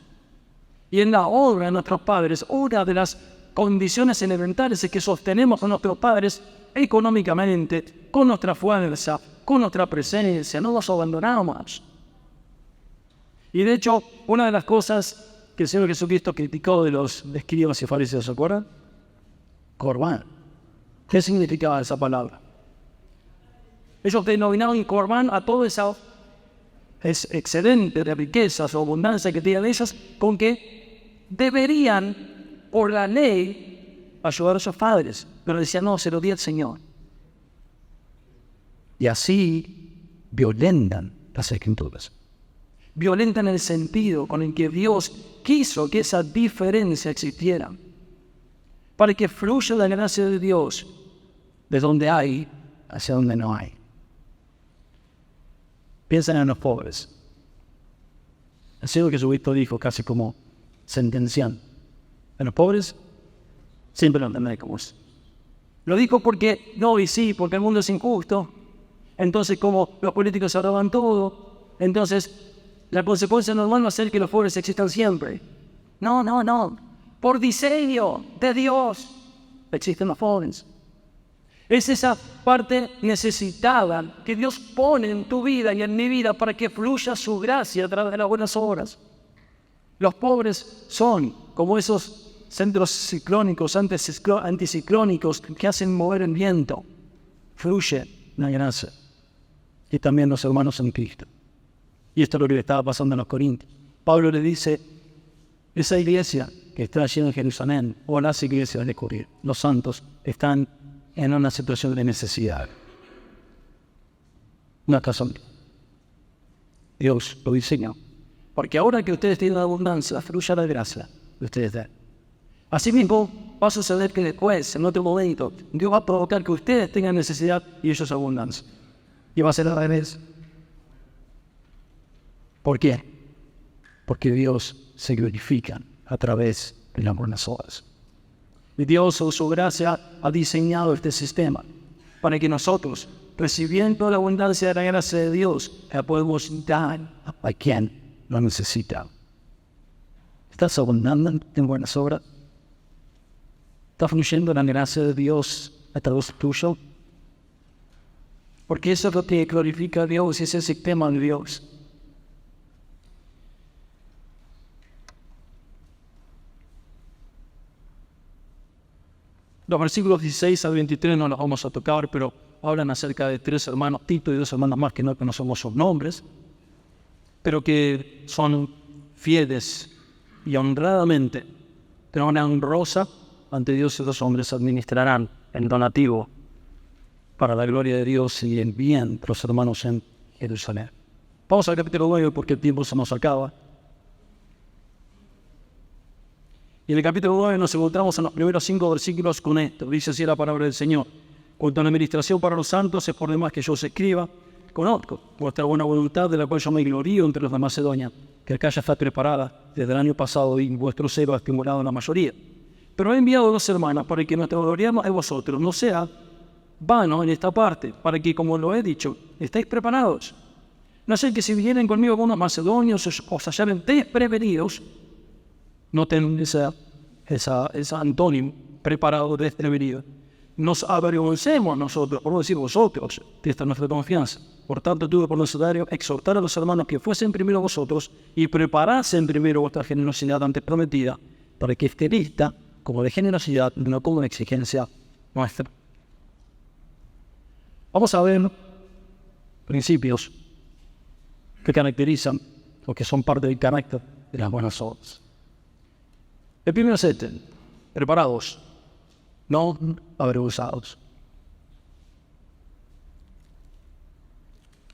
Y en la honra de nuestros padres, una de las condiciones elementales es que sostenemos a nuestros padres económicamente, con nuestra fuerza, con nuestra presencia, no los abandonamos. Y de hecho, una de las cosas que el Señor Jesucristo criticó de los escribas y fariseos, ¿se acuerdan? Corbán. ¿Qué significaba esa palabra? Ellos denominaban corbán a todo ese excedente de riquezas o abundancia que tenían ellas, con que deberían, por la ley, ayudar a sus padres. Pero decían, no, se lo di al Señor. Y así violentan las Escrituras. Violentan el sentido con el que Dios quiso que esa diferencia existiera. Para que fluya la gracia de Dios de donde hay hacia donde no hay. Piensen en los pobres. El Señor Jesucristo dijo casi como sentenciando. En los pobres siempre lo entendré como es. Lo dijo porque, no y sí, porque el mundo es injusto. Entonces, como los políticos se roban todo, entonces la consecuencia normal va a ser que los pobres existan siempre. No. Por diseño de Dios existen los pobres. Es esa parte necesitada que Dios pone en tu vida y en mi vida para que fluya su gracia a través de las buenas obras. Los pobres son como esos centros ciclónicos, anticiclónicos que hacen mover el viento. Fluye la gracia. Y también los hermanos en Cristo. Y esto es lo que le estaba pasando a los corintios. Pablo le dice, esa iglesia que está allí en Jerusalén, o las iglesias de Corinto, los santos, están en una situación de necesidad. Una casualidad. Dios lo diseñó. Porque ahora que ustedes tienen abundancia, fluya la gracia de ustedes dan. Asimismo, va a suceder que después, en otro momento, Dios va a provocar que ustedes tengan necesidad y ellos abundancia. Y va a ser al revés. ¿Por qué? Porque Dios se glorifica a través de las buenas obras. Y Dios, en su gracia, ha diseñado este sistema para que nosotros, recibiendo la abundancia de la gracia de Dios, la podemos dar a quien lo necesita. ¿Estás abundando en buenas obras? ¿Está fluyendo la gracia de Dios a través tuyo? Porque eso es lo que glorifica a Dios y es el sistema de Dios. Los versículos 16 al 23 no los vamos a tocar, pero hablan acerca de 3 hermanos, Tito y 2 hermanos más que no conocemos sus nombres, pero que son fieles y honradamente, de una honrosa ante Dios y los hombres administrarán el donativo para la gloria de Dios y el bien de los hermanos en Jerusalén. Vamos al capítulo 9 porque el tiempo se nos acaba. Y en el capítulo 9 nos encontramos en los primeros 5 versículos con esto. Dice así la palabra del Señor. Cuanto a la administración para los santos, es por demás que yo os escriba. Conozco vuestra buena voluntad, de la cual yo me glorío entre los de Macedonia, que acá ya está preparada desde el año pasado y vuestro celo ha estimulado a la mayoría. Pero he enviado 2 hermanas para que nuestro gobierno de vosotros no sea vano en esta parte, para que, como lo he dicho, estéis preparados. No sé que si vienen conmigo algunos macedonios os hallaren desprevenidos, noten esa antónimo, preparado, desprevenido. Nos avergoncemos nosotros, por no decir vosotros, de esta nuestra confianza. Por tanto, tuve por necesario exhortar a los hermanos que fuesen primero vosotros y preparasen primero vuestra generosidad antes prometida, para que esté lista como de generosidad, no como de exigencia nuestra. Vamos a ver principios que caracterizan o que son parte del carácter de las buenas obras. El primero es este: preparados, no avergonzados.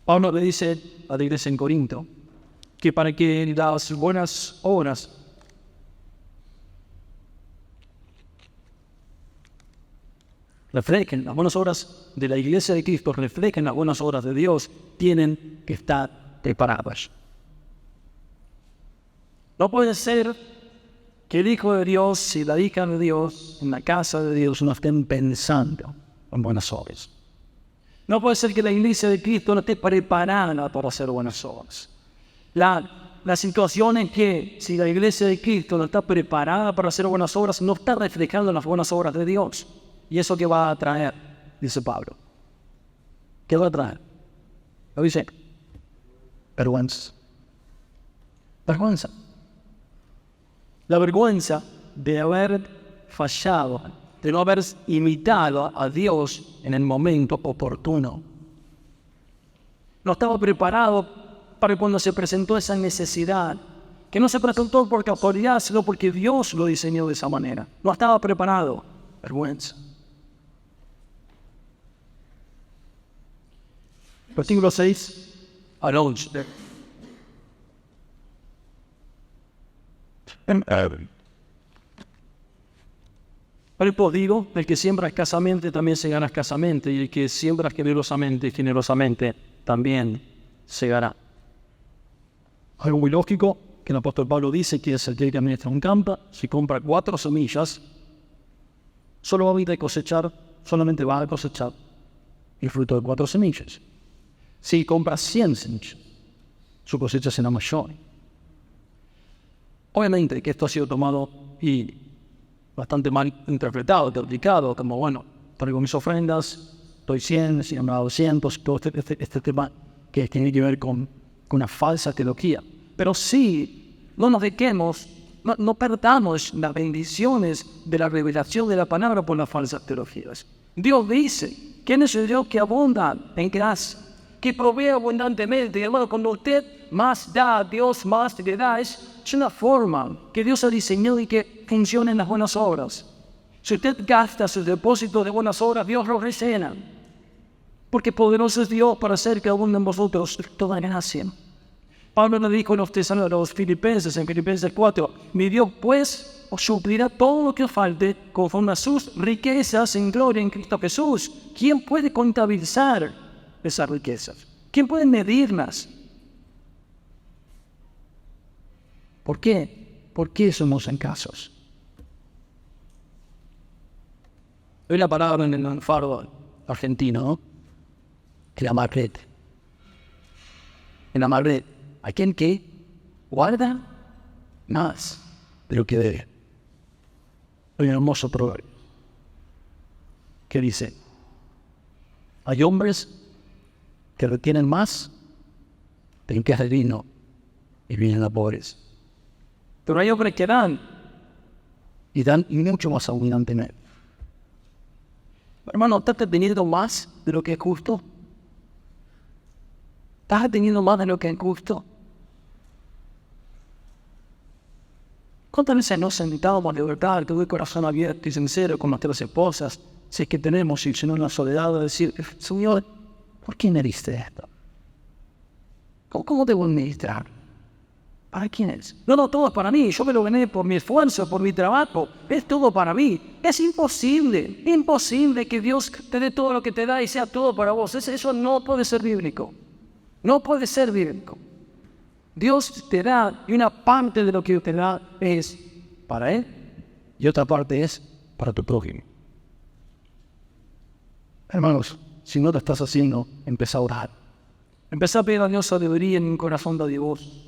Pablo le dice a la iglesia en Corinto que para que las buenas obras reflejen, las buenas obras de la iglesia de Cristo reflejen las buenas obras de Dios, tienen que estar preparadas. No puede ser que el Hijo de Dios y la hija de Dios en la casa de Dios no estén pensando en buenas obras. No puede ser que la iglesia de Cristo no esté preparada para hacer buenas obras. La situación es que si la iglesia de Cristo no está preparada para hacer buenas obras, no está reflejando las buenas obras de Dios. ¿Y eso qué va a traer? Dice Pablo. ¿Qué va a traer? Lo dice. Vergüenza. Vergüenza. La vergüenza de haber fallado, de no haber imitado a Dios en el momento oportuno. No estaba preparado para cuando se presentó esa necesidad, que no se presentó por casualidad, sino porque Dios lo diseñó de esa manera. No estaba preparado. Vergüenza. Versículo 6 al 11. Pero digo, el que siembra escasamente también se gana escasamente, y el que siembra generosamente también se gana. Algo muy lógico que el apóstol Pablo dice que es el que administra un campo. Si compra 4 semillas, solo va a cosechar, solamente va a cosechar el fruto de 4 semillas. Si compra 100 semillas, su cosecha será mayor. Obviamente que esto ha sido tomado y bastante mal interpretado, criticado, como bueno, traigo mis ofrendas, doy 100, si no me da 200, todo este tema que tiene que ver con una falsa teología. Pero sí, no nos dejemos, no perdamos las bendiciones de la revelación de la palabra por las falsas teologías. Dios dice, ¿quién es el Dios que abunda en gracia, que provee abundantemente? Hermano, cuando usted más da a Dios, más le da. Es una forma que Dios ha diseñado y que funciona en las buenas obras. Si usted gasta sus depósitos de buenas obras, Dios los rellena. Porque poderoso es Dios para hacer que abunde en vosotros toda gracia. Pablo le dijo a los filipenses, en Filipenses 4, mi Dios pues os suplirá todo lo que os falte conforme a sus riquezas en gloria en Cristo Jesús. ¿Quién puede contabilizar esas riquezas? ¿Quién puede medirlas? ¿Por qué? ¿Por qué somos escasos? Hay una palabra en el lunfardo argentino, ¿no? El amarrete. El amarrete. ¿A quién que guarda más de lo que debe? Hay un hermoso proverbio que dice, hay hombres que retienen más de lo que es el vino y vienen a pobres. Pero hay hombres que dan y dan mucho más abundantemente. Hermano, ¿estás teniendo más de lo que es justo? ¿Estás teniendo más de lo que es justo? ¿Cuántas veces nos sentamos de verdad, con el corazón abierto y sincero con nuestras esposas, si es que tenemos, y si no en la soledad, a decir, Señor, ¿por qué me diste esto? ¿Cómo debo administrar? ¿Para quién es? No, todo es para mí. Yo me lo gané por mi esfuerzo, por mi trabajo. Es todo para mí. Es imposible que Dios te dé todo lo que te da y sea todo para vos. Eso no puede ser bíblico. No puede ser bíblico. Dios te da y una parte de lo que te da es para Él y otra parte es para tu prójimo. Hermanos, si no lo estás haciendo, empieza a orar. Empieza a pedir a Dios sabiduría en un corazón de Dios.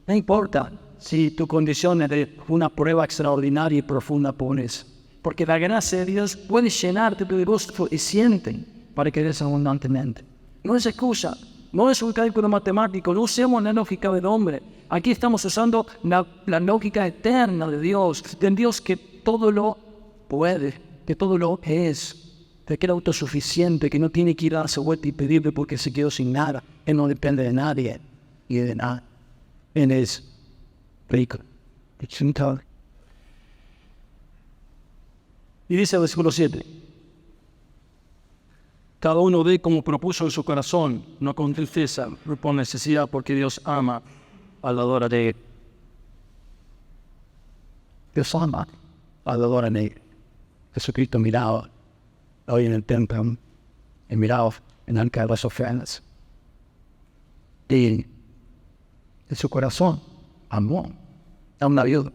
No importa si tu condición es de una prueba extraordinaria y profunda pones, porque la gracia de Dios puede llenarte de gozo suficiente para que des abundantemente. No es excusa, no es un cálculo matemático, no usemos la lógica del hombre. Aquí estamos usando la lógica eterna de Dios, del Dios que todo lo puede, que todo lo es, de que era autosuficiente, que no tiene que ir a darse vuelta y pedirle porque se quedó sin nada. Él no depende de nadie y de nada. Él es rico. Y dice el versículo 7. Cada uno ve como propuso en su corazón, no con tristeza, no por necesidad, porque Dios ama al dador de Él. Dios ama al dador de Él. Jesucristo miraba hoy en el templo, y miraba en el arca de las ofrendas. Y en su corazón amó a una viuda.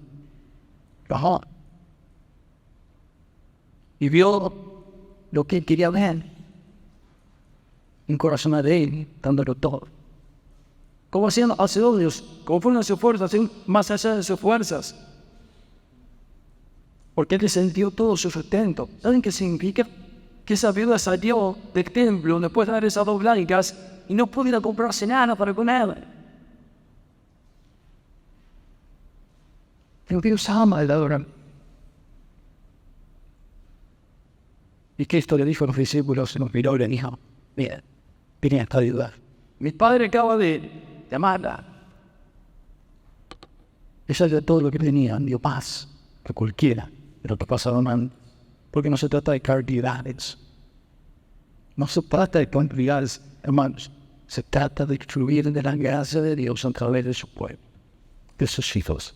Y vio lo que él quería ver. Un corazón de él, dándolo todo. Como hacían los macedonios, como fueron sus fuerzas, más allá de sus fuerzas. Porque él descendió todo su sustento. ¿Saben qué significa? Que esa viuda salió del templo después de dar esas 2 blancas y no pudiera comprarse nada para comer. Pero Dios ama al ladrón. Y Cristo le dijo a los discípulos, se nos miró y le dijo, mira, vine a esta viuda. Mi padre acaba de llamarla. Ella dio todo lo que tenía, dio paz a cualquiera de lo que pasaron antes. Porque no se trata de cantidades. No se trata de cantidades, hermanos. Se trata de fluir de la gracia de Dios a través de su pueblo, de sus hijos.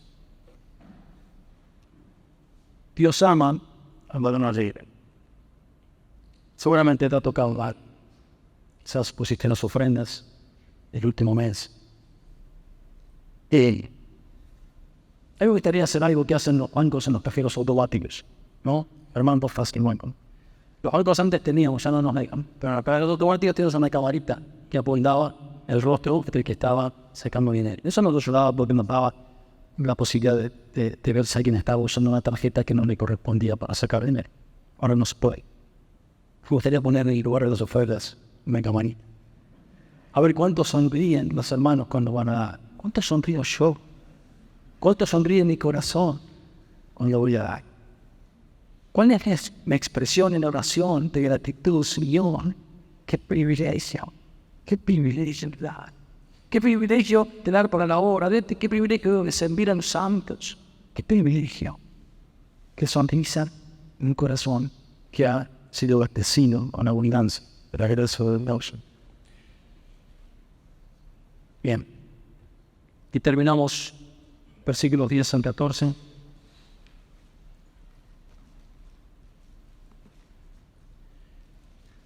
Dios ama al varón libre. Seguramente te ha tocado mal. Quizás pusiste las ofrendas el último mes. Y a mí me gustaría hacer algo que hacen los bancos en los cajeros automáticos, ¿no? Hermano, fácil, bueno. Los bancos antes teníamos, ya no nos dejan. Pero en los cajeros automáticos teníamos una camarita que apuntaba el rostro del que estaba sacando dinero. Eso nos ayudaba porque nos daba la posibilidad de ver si alguien estaba usando una tarjeta que no le correspondía para sacar dinero. Ahora no se puede. Me gustaría poner en el lugar de las ofertas una camarita. A ver cuántos sonríen los hermanos cuando van a dar. ¿Cuánto sonrío yo? ¿Cuánto sonríe mi corazón cuando voy a dar? ¿Cuál es mi expresión en oración de gratitud, Señor? ¡Qué privilegio! ¡Qué privilegio de dar! ¡Qué privilegio de dar para la obra! ¡Qué privilegio de servir a los santos! ¡Qué privilegio! Que sonrisa un corazón que ha sido bendecido con abundancia de la gracia de Dios. Bien. Y terminamos versículos 10 al 14.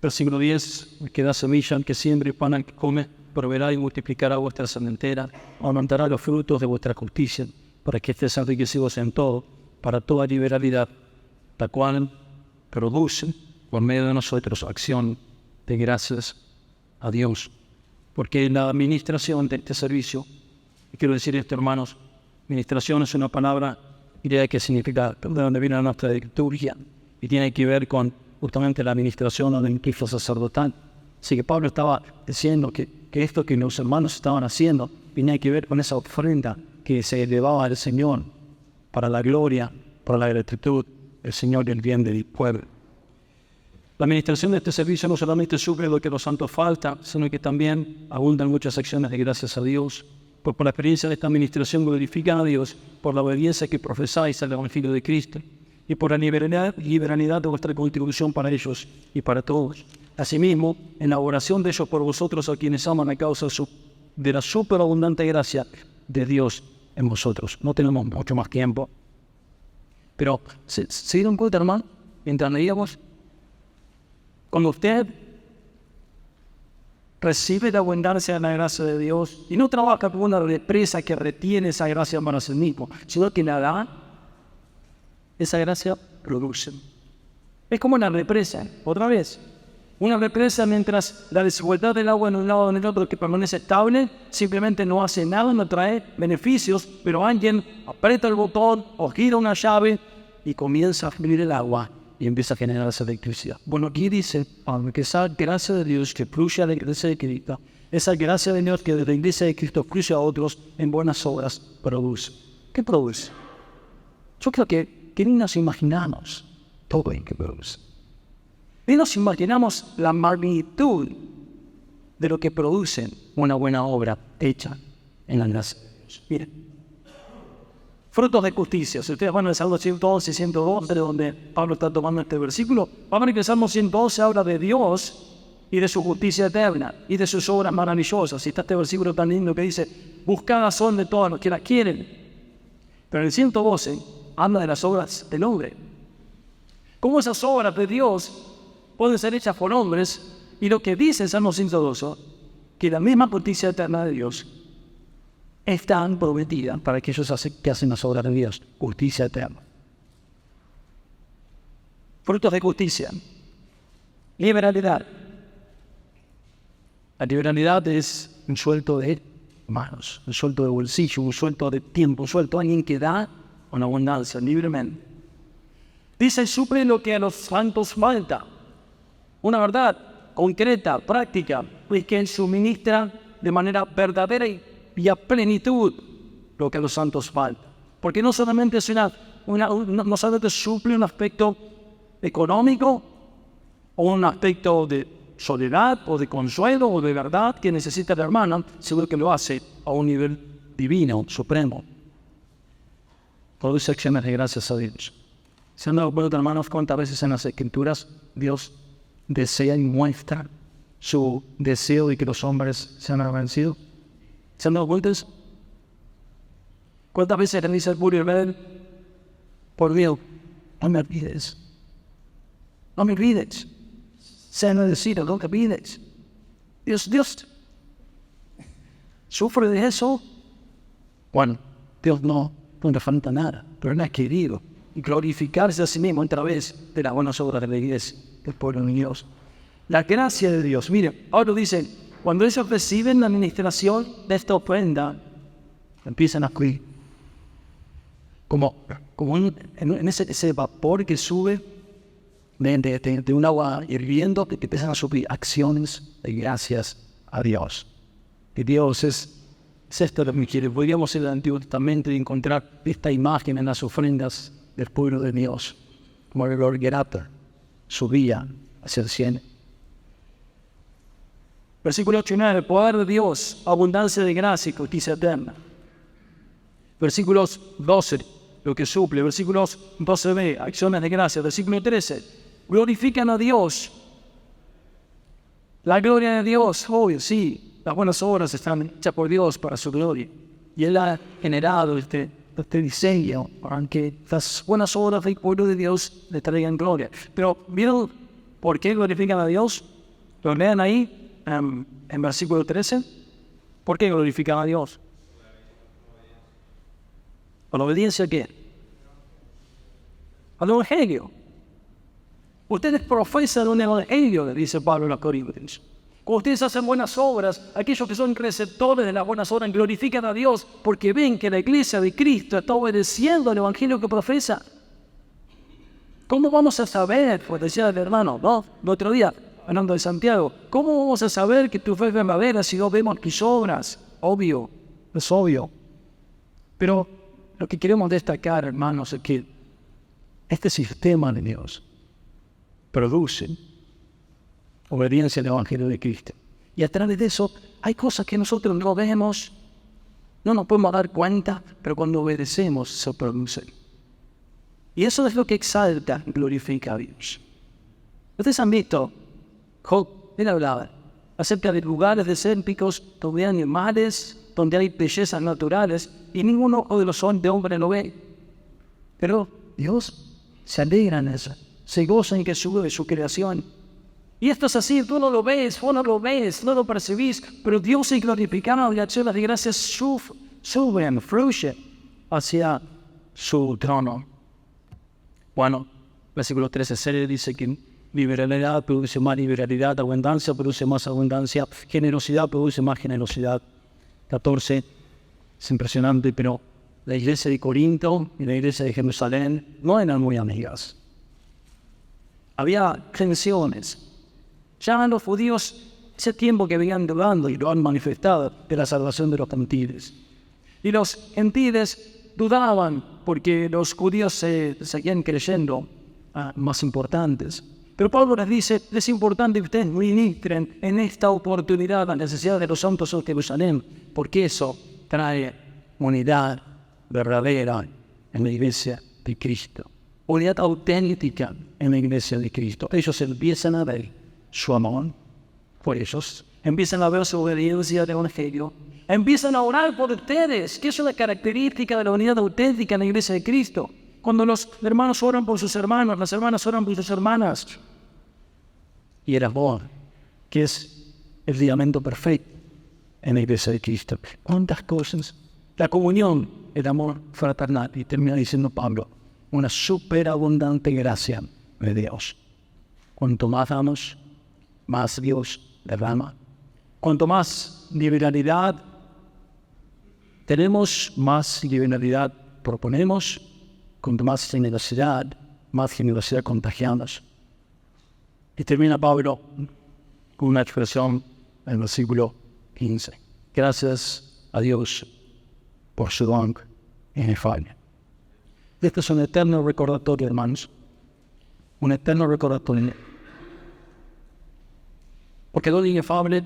Versículo 10, que da semilla al que siembra y pan al que come, proveerá y multiplicará vuestra sementera, aumentará los frutos de vuestra justicia, para que estéis enriquecidos en todo, para toda liberalidad, la cual produce por medio de nosotros acción de gracias a Dios. Porque la administración de este servicio, y quiero decir esto, hermanos, administración es una palabra griega que significa de donde viene nuestra liturgia y tiene que ver con justamente la administración del equipo sacerdotal. Así que Pablo estaba diciendo que esto que los hermanos estaban haciendo tenía que ver con esa ofrenda que se elevaba al Señor para la gloria, para la gratitud del Señor y el bien del pueblo. La administración de este servicio no solamente suple lo que los santos falta, sino que también abundan muchas acciones de gracias a Dios. Pues por la experiencia de esta administración glorifican a Dios por la obediencia que profesáis al Evangelio de Cristo y por la liberalidad de vuestra contribución para ellos y para todos. Asimismo, en la oración de ellos por vosotros, a quienes aman a causa de la superabundante gracia de Dios en vosotros. No tenemos mucho más tiempo. Pero, ¿se dieron cuenta, hermano? Mientras leíamos, cuando usted recibe la abundancia de la gracia de Dios y no trabaja como una represa que retiene esa gracia para sí mismo, sino que la da, esa gracia produce. Es como una represa, otra vez. Una represa, mientras la desigualdad del agua en un lado o en el otro que permanece estable, simplemente no hace nada, no trae beneficios, pero alguien aprieta el botón o gira una llave y comienza a fluir el agua y empieza a generar esa electricidad. Bueno, aquí dice que esa gracia de Dios que fluye a la iglesia de Cristo, esa gracia de Dios que de la iglesia de Cristo fluye a otros en buenas obras, produce. ¿Qué produce? Yo creo que ni nos imaginamos todo lo que produce. Ni nos imaginamos la magnitud de lo que produce una buena obra hecha en la gracia de Dios. Miren. Frutos de justicia. Si ustedes van al Salmo 111 y 112, de donde Pablo está tomando este versículo, van a ver que el Salmo 112 habla de Dios y de su justicia eterna y de sus obras maravillosas. Y está este versículo tan lindo que dice, buscadas son de todos los que las quieren. Pero en el 112 habla de las obras del hombre. Cómo esas obras de Dios pueden ser hechas por hombres, y lo que dice el Salmo 112, que la misma justicia eterna de Dios está prometida para aquellos que hacen las obras de Dios, justicia eterna. Frutos de justicia. Liberalidad. La liberalidad es un suelto de manos, un suelto de bolsillo, un suelto de tiempo, un suelto de alguien que da con abundancia, libremente. Dice, suple lo que a los santos falta. Una verdad concreta, práctica, es que Él suministra de manera verdadera y a plenitud lo que a los santos falta. Porque no solamente es no solamente suple un aspecto económico o un aspecto de soledad o de consuelo o de verdad que necesita la hermana, sino que lo hace a un nivel divino, supremo. Produce acciones de gracias a Dios. ¿Se han dado cuenta, hermanos, cuántas veces en las Escrituras Dios desea y muestra su deseo de que los hombres sean agradecidos? ¿Se han dado cuenta de eso? ¿Cuántas veces le dice al puro Israel, por Dios, no me olvides? No me olvides. Sean agradecidos, no te olvides. Dios, ¿sufre de eso? Bueno, Dios no le falta nada, pero Él ha querido glorificarse a sí mismo a través de las buenas obras de la iglesia, del pueblo de Dios. La gracia de Dios. Miren, ahora dice, cuando ellos reciben la administración de esta ofrenda, empiezan a escribir como en ese vapor que sube de un agua hirviendo, que empiezan a subir acciones de gracias a Dios. Y Dios es esto lo que quiere. Podríamos ir al Antiguo Testamento y encontrar esta imagen en las ofrendas del pueblo de Dios, como el Lord Get Up subía hacia el cielo. Versículo 8 y 9, el poder de Dios, abundancia de gracia y justicia eterna. Versículos 12, lo que suple. Versículos 12b, acciones de gracia. Versículo 13, glorifican a Dios. La gloria de Dios, obvio, sí, las buenas obras están hechas por Dios para su gloria. Y Él ha generado este diseño para que las buenas obras del pueblo de Dios le traigan gloria. Pero, ¿vieron por qué glorifican a Dios? Lo lean ahí en versículo 13. ¿Por qué glorifican a Dios? ¿Por la obediencia a qué? Al evangelio. Ustedes profesan un evangelio, dice Pablo a los Corintios. Cuando ustedes hacen buenas obras, aquellos que son receptores de las buenas obras glorifican a Dios porque ven que la iglesia de Cristo está obedeciendo al evangelio que profesa. ¿Cómo vamos a saber? Pues decía el hermano, ¿no? El otro día, hablando de Santiago, ¿cómo vamos a saber que tu fe es verdadera si no vemos tus obras? Obvio, es obvio. Pero lo que queremos destacar, hermanos, es que este sistema de Dios produce obediencia al evangelio de Cristo. Y a través de eso hay cosas que nosotros no vemos, no nos podemos dar cuenta, pero cuando obedecemos se producen. Y eso es lo que exalta, glorifica a Dios. Ustedes han visto, Job, él hablaba acerca de lugares desérticos donde hay animales, donde hay bellezas naturales, y ningún ojo de los ojos de hombre lo ve. Pero Dios se alegra en eso, se goza en que sube de su creación. Y esto es así, tú no lo ves, vos no lo ves, no lo percibís, pero Dios es glorificado y acciones de gracias suben, fluyen hacia su trono. Bueno, versículo 13, se dice que liberalidad produce más liberalidad, abundancia produce más abundancia, generosidad produce más generosidad. 14, es impresionante, pero la iglesia de Corinto y la iglesia de Jerusalén no eran muy amigas. Había tensiones. Ya los judíos, ese tiempo que venían dudando y lo han manifestado de la salvación de los gentiles. Y los gentiles dudaban porque los judíos se seguían creyendo más importantes. Pero Pablo les dice, es importante que ustedes ministren en esta oportunidad la necesidad de los santos en Jerusalén, porque eso trae unidad verdadera en la iglesia de Cristo. Unidad auténtica en la iglesia de Cristo. Ellos empiezan a ver su amor por ellos, empiezan a ver su obediencia al evangelio, empiezan a orar por ustedes, que es una característica de la unidad auténtica en la iglesia de Cristo. Cuando los hermanos oran por sus hermanos, las hermanas oran por sus hermanas. Y el amor, que es el fundamento perfecto en la iglesia de Cristo. ¿Cuántas cosas? La comunión, el amor fraternal, y termina diciendo Pablo, una superabundante gracia de Dios. Cuanto más damos, más Dios derrama. Cuanto más liberalidad tenemos, más liberalidad proponemos. Cuanto más generosidad contagiamos. Y termina Pablo con una expresión en el versículo 15. Gracias a Dios por su don inefable. Este es un eterno recordatorio, hermanos. Un eterno recordatorio. Porque don inefable,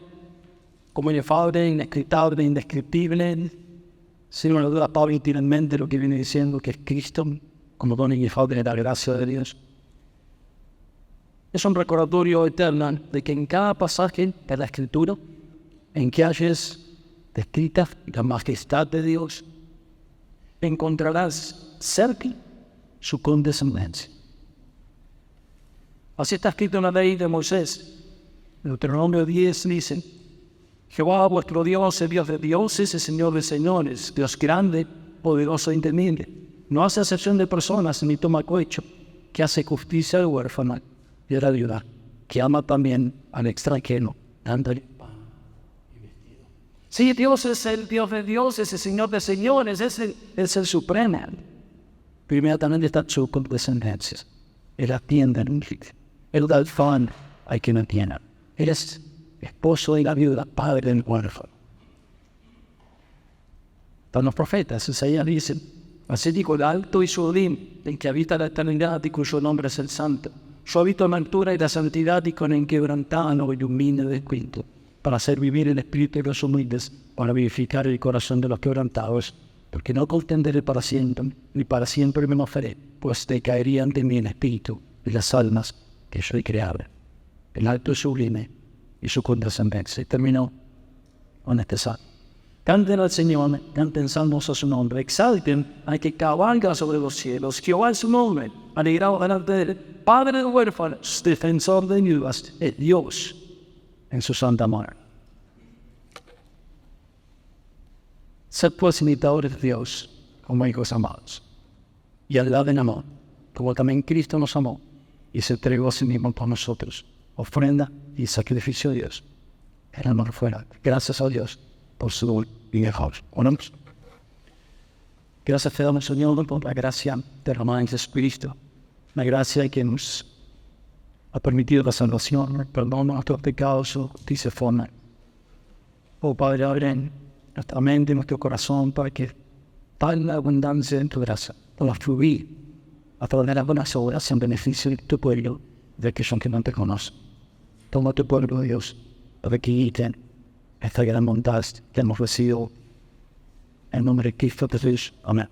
como inefable, inescritable, indescriptible, sin una duda Pablo tiene en mente lo que viene diciendo, que es Cristo, como don inefable de la gracia de Dios. Es un recordatorio eterno de que en cada pasaje de la Escritura, en que hayas descrita la majestad de Dios, encontrarás cerca su condescendencia. Así está escrito en la ley de Moisés. En Deuteronomio 10 dice: Jehová vuestro Dios es Dios de dioses y Señor de señores, Dios grande, poderoso e intemible. No hace acepción de personas ni toma cohecho, que hace justicia al huérfano y a la viuda, que ama también al extranjero, dándole pan y vestido. Sí, Dios es el Dios de dioses, el Señor de señores, es el supremo. Pero inmediatamente está su condescendencia. Él atiende, Él da el pan a quien no tiene. Él es esposo de la viuda, padre del huérfano. Están los profetas, Isaías dice: así dijo el alto y sublime, el que habita la eternidad y cuyo nombre es el santo. Yo habito en la altura y la santidad y con el inquebrantado ilumina el espíritu, para hacer vivir el espíritu de los humildes, para vivificar el corazón de los quebrantados. Porque no contenderé para siempre, ni para siempre me mofaré, pues decaería ante mí el espíritu y las almas que yo he creado. El alto y sublime y su condescendencia. Y terminó con este salmo. Canten al Señor, canten salmos a su nombre, exalten al que cabalga sobre los cielos, Jehová es su nombre, alegrado delante de él, Padre de huérfanos, defensor de viudas, es Dios en su santa mano. Sed pues imitadores de Dios como hijos amados, y andad en amor, como también Cristo nos amó, y se entregó a sí mismo por nosotros, ofrenda y sacrificio a Dios. El amor fuera. Gracias a Dios por su don inefable. Oramos. Gracias te damos, Señor, por la gracia derramada en Jesucristo, la gracia que nos ha permitido la salvación, el perdón de nuestros pecados, su justicia forma. Oh Padre, abre nuestra mente y nuestro corazón para que tal abundancia de tu gracia pueda fluir a través de las buenas obras en beneficio de tu pueblo, de aquellos que no te conocen. Toma tu pueblo, Dios, para que quiten esta gran bondad que hemos recibido en nombre de Cristo Jesús. Amén.